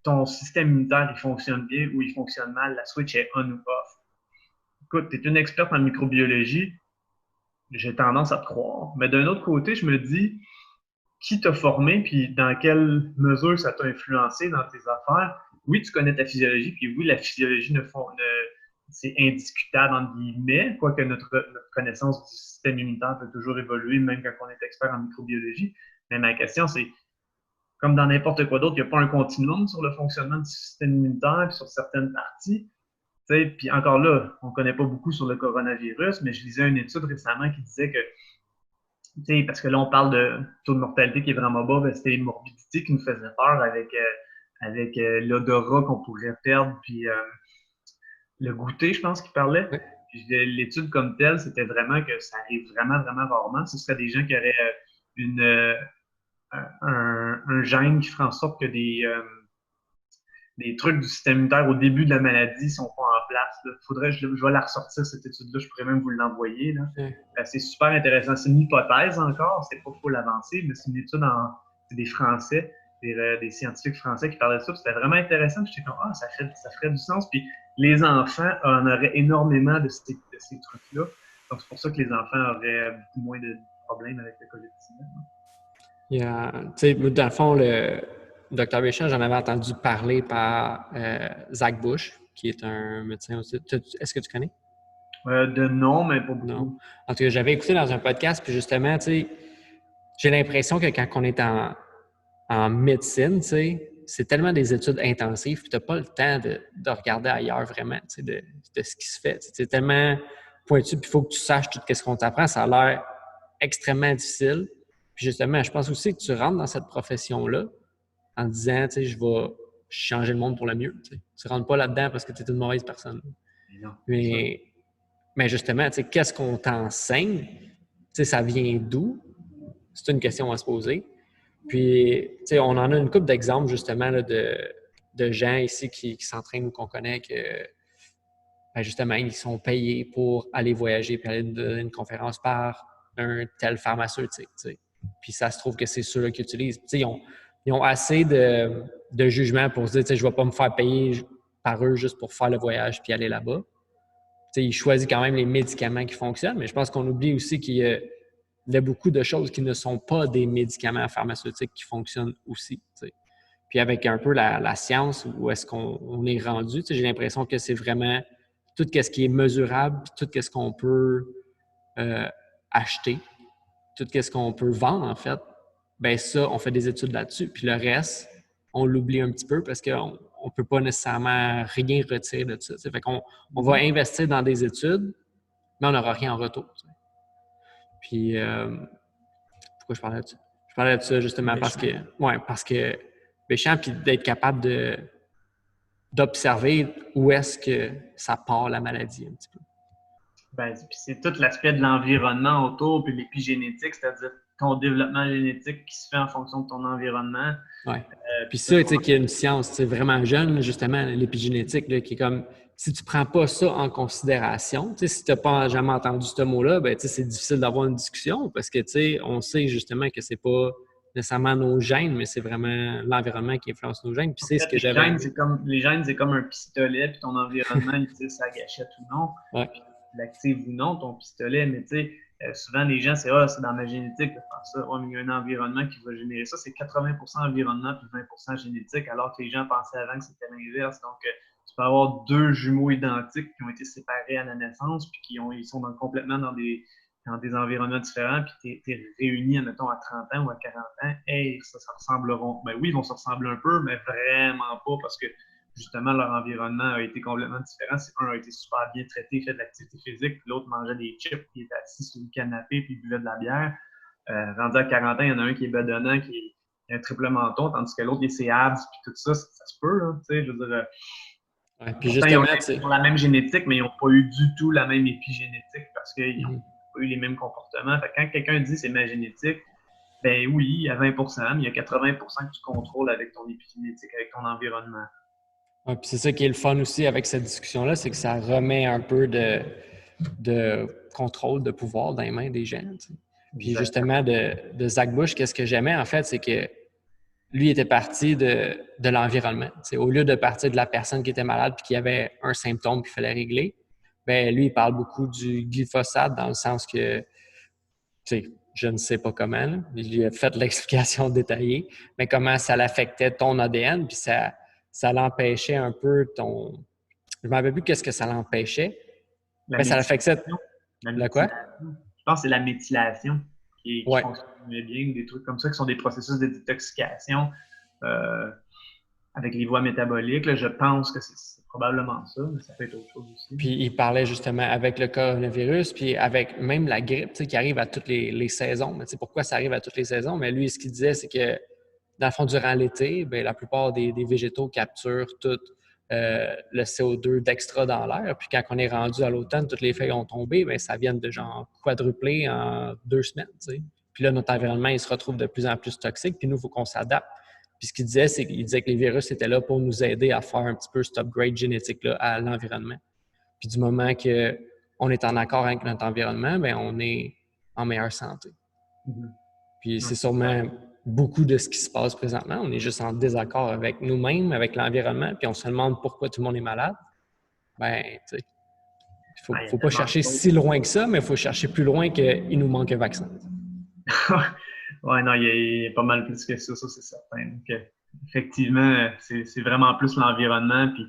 ton système immunitaire, il fonctionne bien ou il fonctionne mal, la switch est on ou off. Écoute, tu es une experte en microbiologie, j'ai tendance à te croire. Mais d'un autre côté, je me dis, qui t'a formé, puis dans quelle mesure ça t'a influencé dans tes affaires? Oui, tu connais ta physiologie, puis oui, la physiologie c'est indiscutable, entre guillemets, quoique notre connaissance du système immunitaire peut toujours évoluer, même quand on est expert en microbiologie. Mais ma question, c'est, comme dans n'importe quoi d'autre, il n'y a pas un continuum sur le fonctionnement du système immunitaire sur certaines parties. Puis encore là, on ne connaît pas beaucoup sur le coronavirus, mais je lisais une étude récemment qui disait que, parce que là, on parle de taux de mortalité qui est vraiment bas, ben, c'était une morbidité qui nous faisait peur avec l'odorat qu'on pourrait perdre, puis le goûter, je pense qu'il parlait. Oui. Puis l'étude comme telle, c'était vraiment que ça arrive vraiment, vraiment rarement. Ce serait des gens qui auraient un gène qui ferait en sorte que des trucs du système immunitaire au début de la maladie sont pas en place. Là. Faudrait, je vais la ressortir, cette étude-là, je pourrais même vous l'envoyer. Là. C'est super intéressant. C'est une hypothèse encore, c'est pas full avancé, mais c'est une étude c'est des Français, des scientifiques français qui parlaient de ça. C'était vraiment intéressant. J'étais comme, ça ferait du sens. Puis les enfants en auraient énormément de ces trucs-là. Donc, c'est pour ça que les enfants auraient beaucoup moins de problèmes avec le COVID-19. Dans le fond, le Dr. Béchamp, j'en avais entendu parler par Zach Bush, qui est un médecin aussi. Est-ce que tu connais? De nom, mais pas beaucoup. Non. En tout cas, j'avais écouté dans un podcast, puis justement, j'ai l'impression que quand on est en médecine, c'est tellement des études intensives, puis tu n'as pas le temps de regarder ailleurs vraiment, de ce qui se fait. C'est tellement pointu, puis il faut que tu saches tout ce qu'on t'apprend. Ça a l'air extrêmement difficile. Puis justement, je pense aussi que tu rentres dans cette profession-là en disant, je vais changer le monde pour le mieux. Tu ne rentres pas là-dedans parce que tu es une mauvaise personne. Non, mais justement, qu'est-ce qu'on t'enseigne? Ça vient d'où? C'est une question à se poser. Puis, on en a une couple d'exemples, justement, là, de gens ici qui s'entraînent ou qu'on connaît que, justement, ils sont payés pour aller voyager puis aller donner une conférence par un tel pharmaceutique. Puis, ça se trouve que c'est ceux-là qui utilisent. Ils ont assez de jugement pour se dire, je ne vais pas me faire payer par eux juste pour faire le voyage puis aller là-bas. Ils choisissent quand même les médicaments qui fonctionnent, mais je pense qu'on oublie aussi qu'il y a beaucoup de choses qui ne sont pas des médicaments pharmaceutiques qui fonctionnent aussi. T'sais. Puis avec un peu la science, où est-ce qu'on est rendu, j'ai l'impression que c'est vraiment tout ce qui est mesurable, tout ce qu'on peut acheter, tout ce qu'on peut vendre, en fait, bien ça, on fait des études là-dessus. Puis le reste, on l'oublie un petit peu parce qu'on ne peut pas nécessairement rien retirer de ça. Fait qu'on va investir dans des études, mais on n'aura rien en retour. T'sais. Puis, pourquoi je parlais de ça? Je parlais de ça justement parce que Béchamp, puis d'être capable d'observer où est-ce que ça part la maladie un petit peu. Puis c'est tout l'aspect de l'environnement autour, puis l'épigénétique, c'est-à-dire ton développement génétique qui se fait en fonction de ton environnement. Oui. Puis ça, qu'il y a une science vraiment jeune, justement, l'épigénétique, là, qui est comme, si tu ne prends pas ça en considération, si tu n'as pas jamais entendu ce mot-là, c'est difficile d'avoir une discussion parce que on sait justement que c'est pas nécessairement nos gènes, mais c'est vraiment l'environnement qui influence nos gènes. Puis c'est ce que j'avais. Les gènes, c'est comme un pistolet, puis ton environnement, il tire sa gâchette ou non. Ouais. Puis tu l'actives ou non, ton pistolet, mais souvent les gens, c'est dans ma génétique de faire ça. Ouais, mais il y a un environnement qui va générer ça. C'est 80% environnement puis 20% génétique, alors que les gens pensaient avant que c'était l'inverse. Donc, tu peux avoir deux jumeaux identiques qui ont été séparés à la naissance, puis ils sont complètement dans des environnements différents, puis tu es réunis, admettons, à 30 ans ou à 40 ans. Hey, ça ressembleront. Ben oui, ils vont se ressembler un peu, mais vraiment pas, parce que justement, leur environnement a été complètement différent. Un a été super bien traité, fait de l'activité physique, puis l'autre mangeait des chips, puis était assis sur le canapé, puis buvait de la bière. Rendu à 40 ans, il y en a un qui est bedonnant, qui a un triple menton, tandis que l'autre, il a ses abs, puis tout ça, ça se peut, là, tu sais, je veux dire. Ouais, puis justement, ils ont la même génétique, mais ils n'ont pas eu du tout la même épigénétique parce qu'ils n'ont pas eu les mêmes comportements. Fait que quand quelqu'un dit c'est ma génétique, ben oui, il y a 20%, mais il y a 80% que tu contrôles avec ton épigénétique, avec ton environnement. Ouais, puis c'est ça qui est le fun aussi avec cette discussion-là, c'est que ça remet un peu de contrôle, de pouvoir dans les mains des gens. T'sais. Puis justement, de Zach Bush, qu'est-ce que j'aimais en fait, c'est que lui était parti de l'environnement. T'sais, au lieu de partir de la personne qui était malade puis qui avait un symptôme qu'il fallait régler, ben lui, il parle beaucoup du glyphosate dans le sens que, je ne sais pas comment, là, je lui ai fait l'explication détaillée, mais comment ça l'affectait ton ADN, puis ça l'empêchait un peu ton... Je ne me rappelle plus qu'est-ce que ça l'empêchait. Mais ça l'affectait... La quoi? Je pense que c'est la méthylation qui fonctionne bien, des trucs comme ça qui sont des processus de détoxication avec les voies métaboliques. Là, je pense que c'est probablement ça, mais ça peut être autre chose aussi. Puis il parlait justement avec le coronavirus, puis avec même la grippe qui arrive à toutes les saisons. Mais pourquoi ça arrive à toutes les saisons? Mais lui, ce qu'il disait, c'est que dans le fond, durant l'été, bien, la plupart des végétaux capturent tout le CO2 d'extra dans l'air. Puis quand on est rendu à l'automne, toutes les feuilles ont tombé, bien, ça vient de genre quadrupler en 2 semaines. T'sais. Puis là, notre environnement, il se retrouve de plus en plus toxique. Puis nous, il faut qu'on s'adapte. Puis ce qu'il disait, c'est qu'il disait que les virus étaient là pour nous aider à faire un petit peu cet upgrade génétique-là à l'environnement. Puis du moment qu'on est en accord avec notre environnement, bien, on est en meilleure santé. Puis c'est sûrement beaucoup de ce qui se passe présentement. On est juste en désaccord avec nous-mêmes, avec l'environnement, puis on se demande pourquoi tout le monde est malade. Ben, tu sais, il faut pas chercher si loin que ça, mais il faut chercher plus loin qu'il nous manque un vaccin. Oui, non, il y a pas mal plus que ça c'est certain. Donc, effectivement, c'est vraiment plus l'environnement. Puis,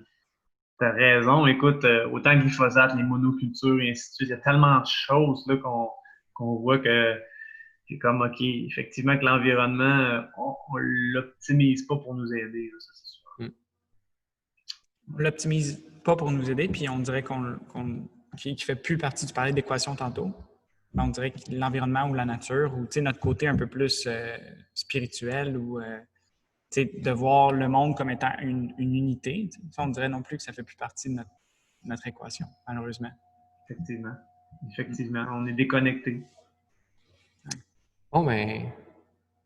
tu as raison. Écoute, autant que glyphosate, les monocultures et ainsi de suite, il y a tellement de choses là, qu'on voit que c'est comme, OK, effectivement, que l'environnement, on ne l'optimise pas pour nous aider. Là, ça, c'est sûr. On ne l'optimise pas pour nous aider, puis on dirait qu'il ne fait plus partie du parlais d'équation tantôt. On dirait que l'environnement ou la nature, ou notre côté un peu plus spirituel, ou de voir le monde comme étant une unité, ça, on dirait non plus que ça ne fait plus partie de notre équation, malheureusement. Effectivement, on est déconnecté. Bon, ben,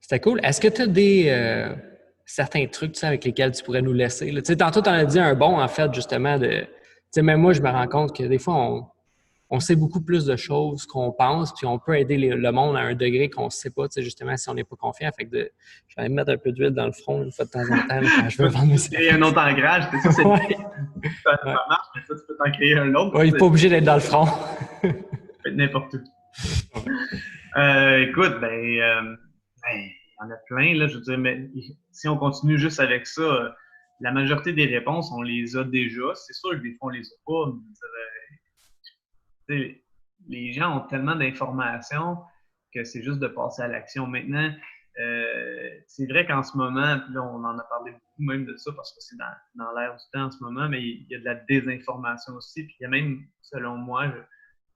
c'était cool. Est-ce que tu as des certains trucs avec lesquels tu pourrais nous laisser? Là? Tantôt, tu en as dit un bon, en fait, justement, même moi, je me rends compte que des fois, on sait beaucoup plus de choses qu'on pense, puis on peut aider le monde à un degré qu'on ne sait pas, justement, si on n'est pas confiant. Fait que je vais aller me mettre un peu d'huile dans le front une fois de temps en temps quand je veux vendre mes services. Et un autre ancrage, ça, ça marche, mais ça, tu peux t'en créer un autre. Ouais, il n'est pas obligé d'être dans le front. N'importe où. Écoute, il y en a plein, là, je veux dire, mais si on continue juste avec ça, la majorité des réponses, on les a déjà. C'est sûr que des fois, on les a pas. Les gens ont tellement d'informations que c'est juste de passer à l'action. Maintenant, c'est vrai qu'en ce moment, puis là, on en a parlé beaucoup même de ça parce que c'est dans l'air du temps en ce moment, mais il y a de la désinformation aussi. Puis il y a même, selon moi,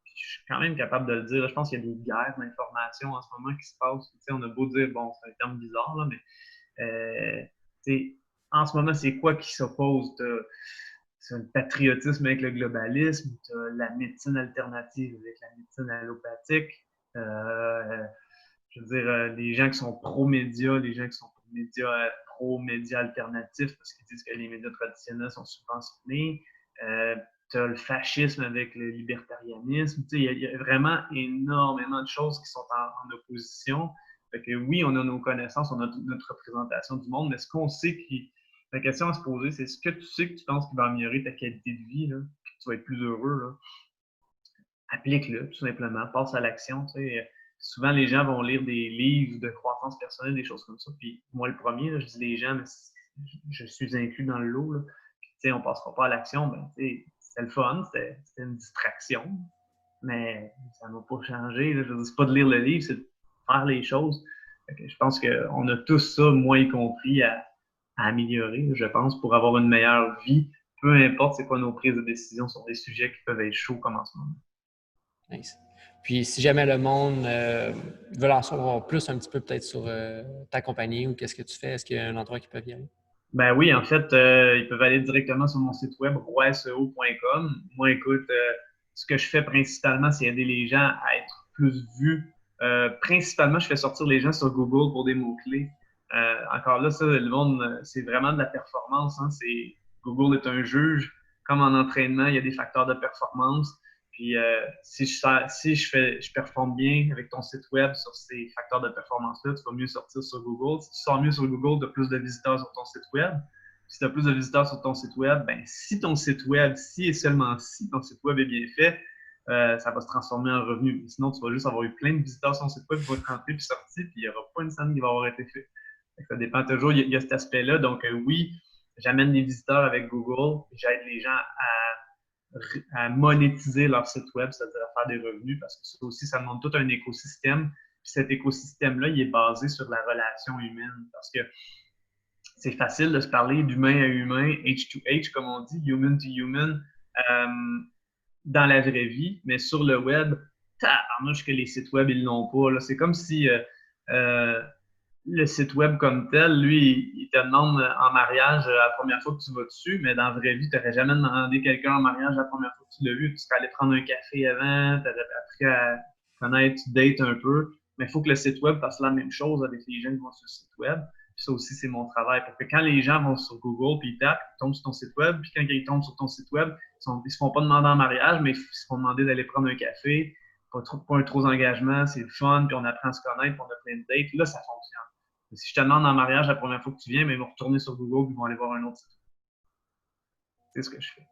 je suis quand même capable de le dire, je pense qu'il y a des guerres d'information en ce moment qui se passent. On a beau dire, bon, c'est un terme bizarre, là, mais en ce moment, c'est quoi qui s'oppose? C'est le patriotisme avec le globalisme, la médecine alternative avec la médecine allopathique. Je veux dire, les gens qui sont pro-médias, les gens qui sont pro-médias alternatifs parce qu'ils disent que les médias traditionnels sont subventionnés. Tu as le fascisme avec le libertarianisme. Il y a vraiment énormément de choses qui sont en opposition. Fait que oui, on a nos connaissances, on a notre représentation du monde, mais ce qu'on sait la question à se poser, c'est ce que tu sais que tu penses qui va améliorer ta qualité de vie, là, que tu vas être plus heureux, là. Applique-le, tout simplement. Passe à l'action. Souvent, les gens vont lire des livres de croissance personnelle, des choses comme ça. Puis moi, le premier, là, je dis les gens, mais je suis inclus dans le lot. Là. Puis, on ne passera pas à l'action. C'était le fun, c'était une distraction. Mais ça ne m'a pas changé. Là. Je ne dis pas de lire le livre, c'est de faire les choses. Je pense qu'on a tous ça, moi y compris, à améliorer, je pense, pour avoir une meilleure vie, peu importe c'est quoi nos prises de décision sur des sujets qui peuvent être chauds comme en ce moment. Nice. Puis si jamais le monde veut en savoir plus un petit peu peut-être sur ta compagnie ou qu'est-ce que tu fais, est-ce qu'il y a un endroit qu'ils peuvent y aller? Ben oui, en fait, ils peuvent aller directement sur mon site web, roiseo.com. Moi, écoute, ce que je fais principalement, c'est aider les gens à être plus vus. Principalement, je fais sortir les gens sur Google pour des mots-clés. Encore là, ça, le monde, c'est vraiment de la performance. Hein. Google est un juge. Comme en entraînement, il y a des facteurs de performance. Puis si je performe bien avec ton site web sur ces facteurs de performance-là, tu vas mieux sortir sur Google. Si tu sors mieux sur Google, tu as plus de visiteurs sur ton site web. Si tu as plus de visiteurs sur ton site web, ben si ton site web, si et seulement si ton site web est bien fait, ça va se transformer en revenu. Sinon, tu vas juste avoir eu plein de visiteurs sur ton site web qui vont être rentrés puis sortis, puis il n'y aura pas une scène qui va avoir été faite. Ça dépend toujours, il y a cet aspect-là. Donc oui, j'amène des visiteurs avec Google, j'aide les gens à monétiser leur site web, c'est-à-dire à faire des revenus, parce que ça aussi, ça demande tout un écosystème. Puis cet écosystème-là, il est basé sur la relation humaine, parce que c'est facile de se parler d'humain à humain, H2H, comme on dit, human to human, dans la vraie vie, mais sur le web, tabarnouche que les sites web, ils l'ont pas. Là. C'est comme si le site web comme tel, lui, il te demande en mariage la première fois que tu vas dessus, mais dans la vraie vie, tu n'aurais jamais demandé quelqu'un en mariage la première fois que tu l'as vu. Tu serais allé prendre un café avant, tu aurais appris à connaître, tu dates un peu, mais il faut que le site web fasse la même chose avec les gens qui vont sur le site web. Puis Puis ça aussi, c'est mon travail. Pour que quand les gens vont sur Google, puis ils tapent, ils tombent sur ton site web, puis quand ils tombent sur ton site web, ils se font pas demander en mariage, mais ils se font demander d'aller prendre un café. Pas un trop d'engagement, c'est le fun, puis on apprend à se connaître, puis on a plein de dates. Là, ça fonctionne. Mais si je te demande en mariage la première fois que tu viens, mais ils vont retourner sur Google, puis ils vont aller voir un autre site. C'est ce que je fais.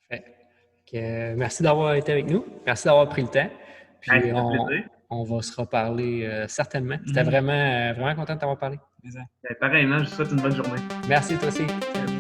Parfait. Merci d'avoir été avec nous. Merci d'avoir pris le temps. Puis on va se reparler certainement. C'était vraiment content de t'avoir parlé. Pareillement, je te souhaite une bonne journée. Merci, toi aussi. Salut.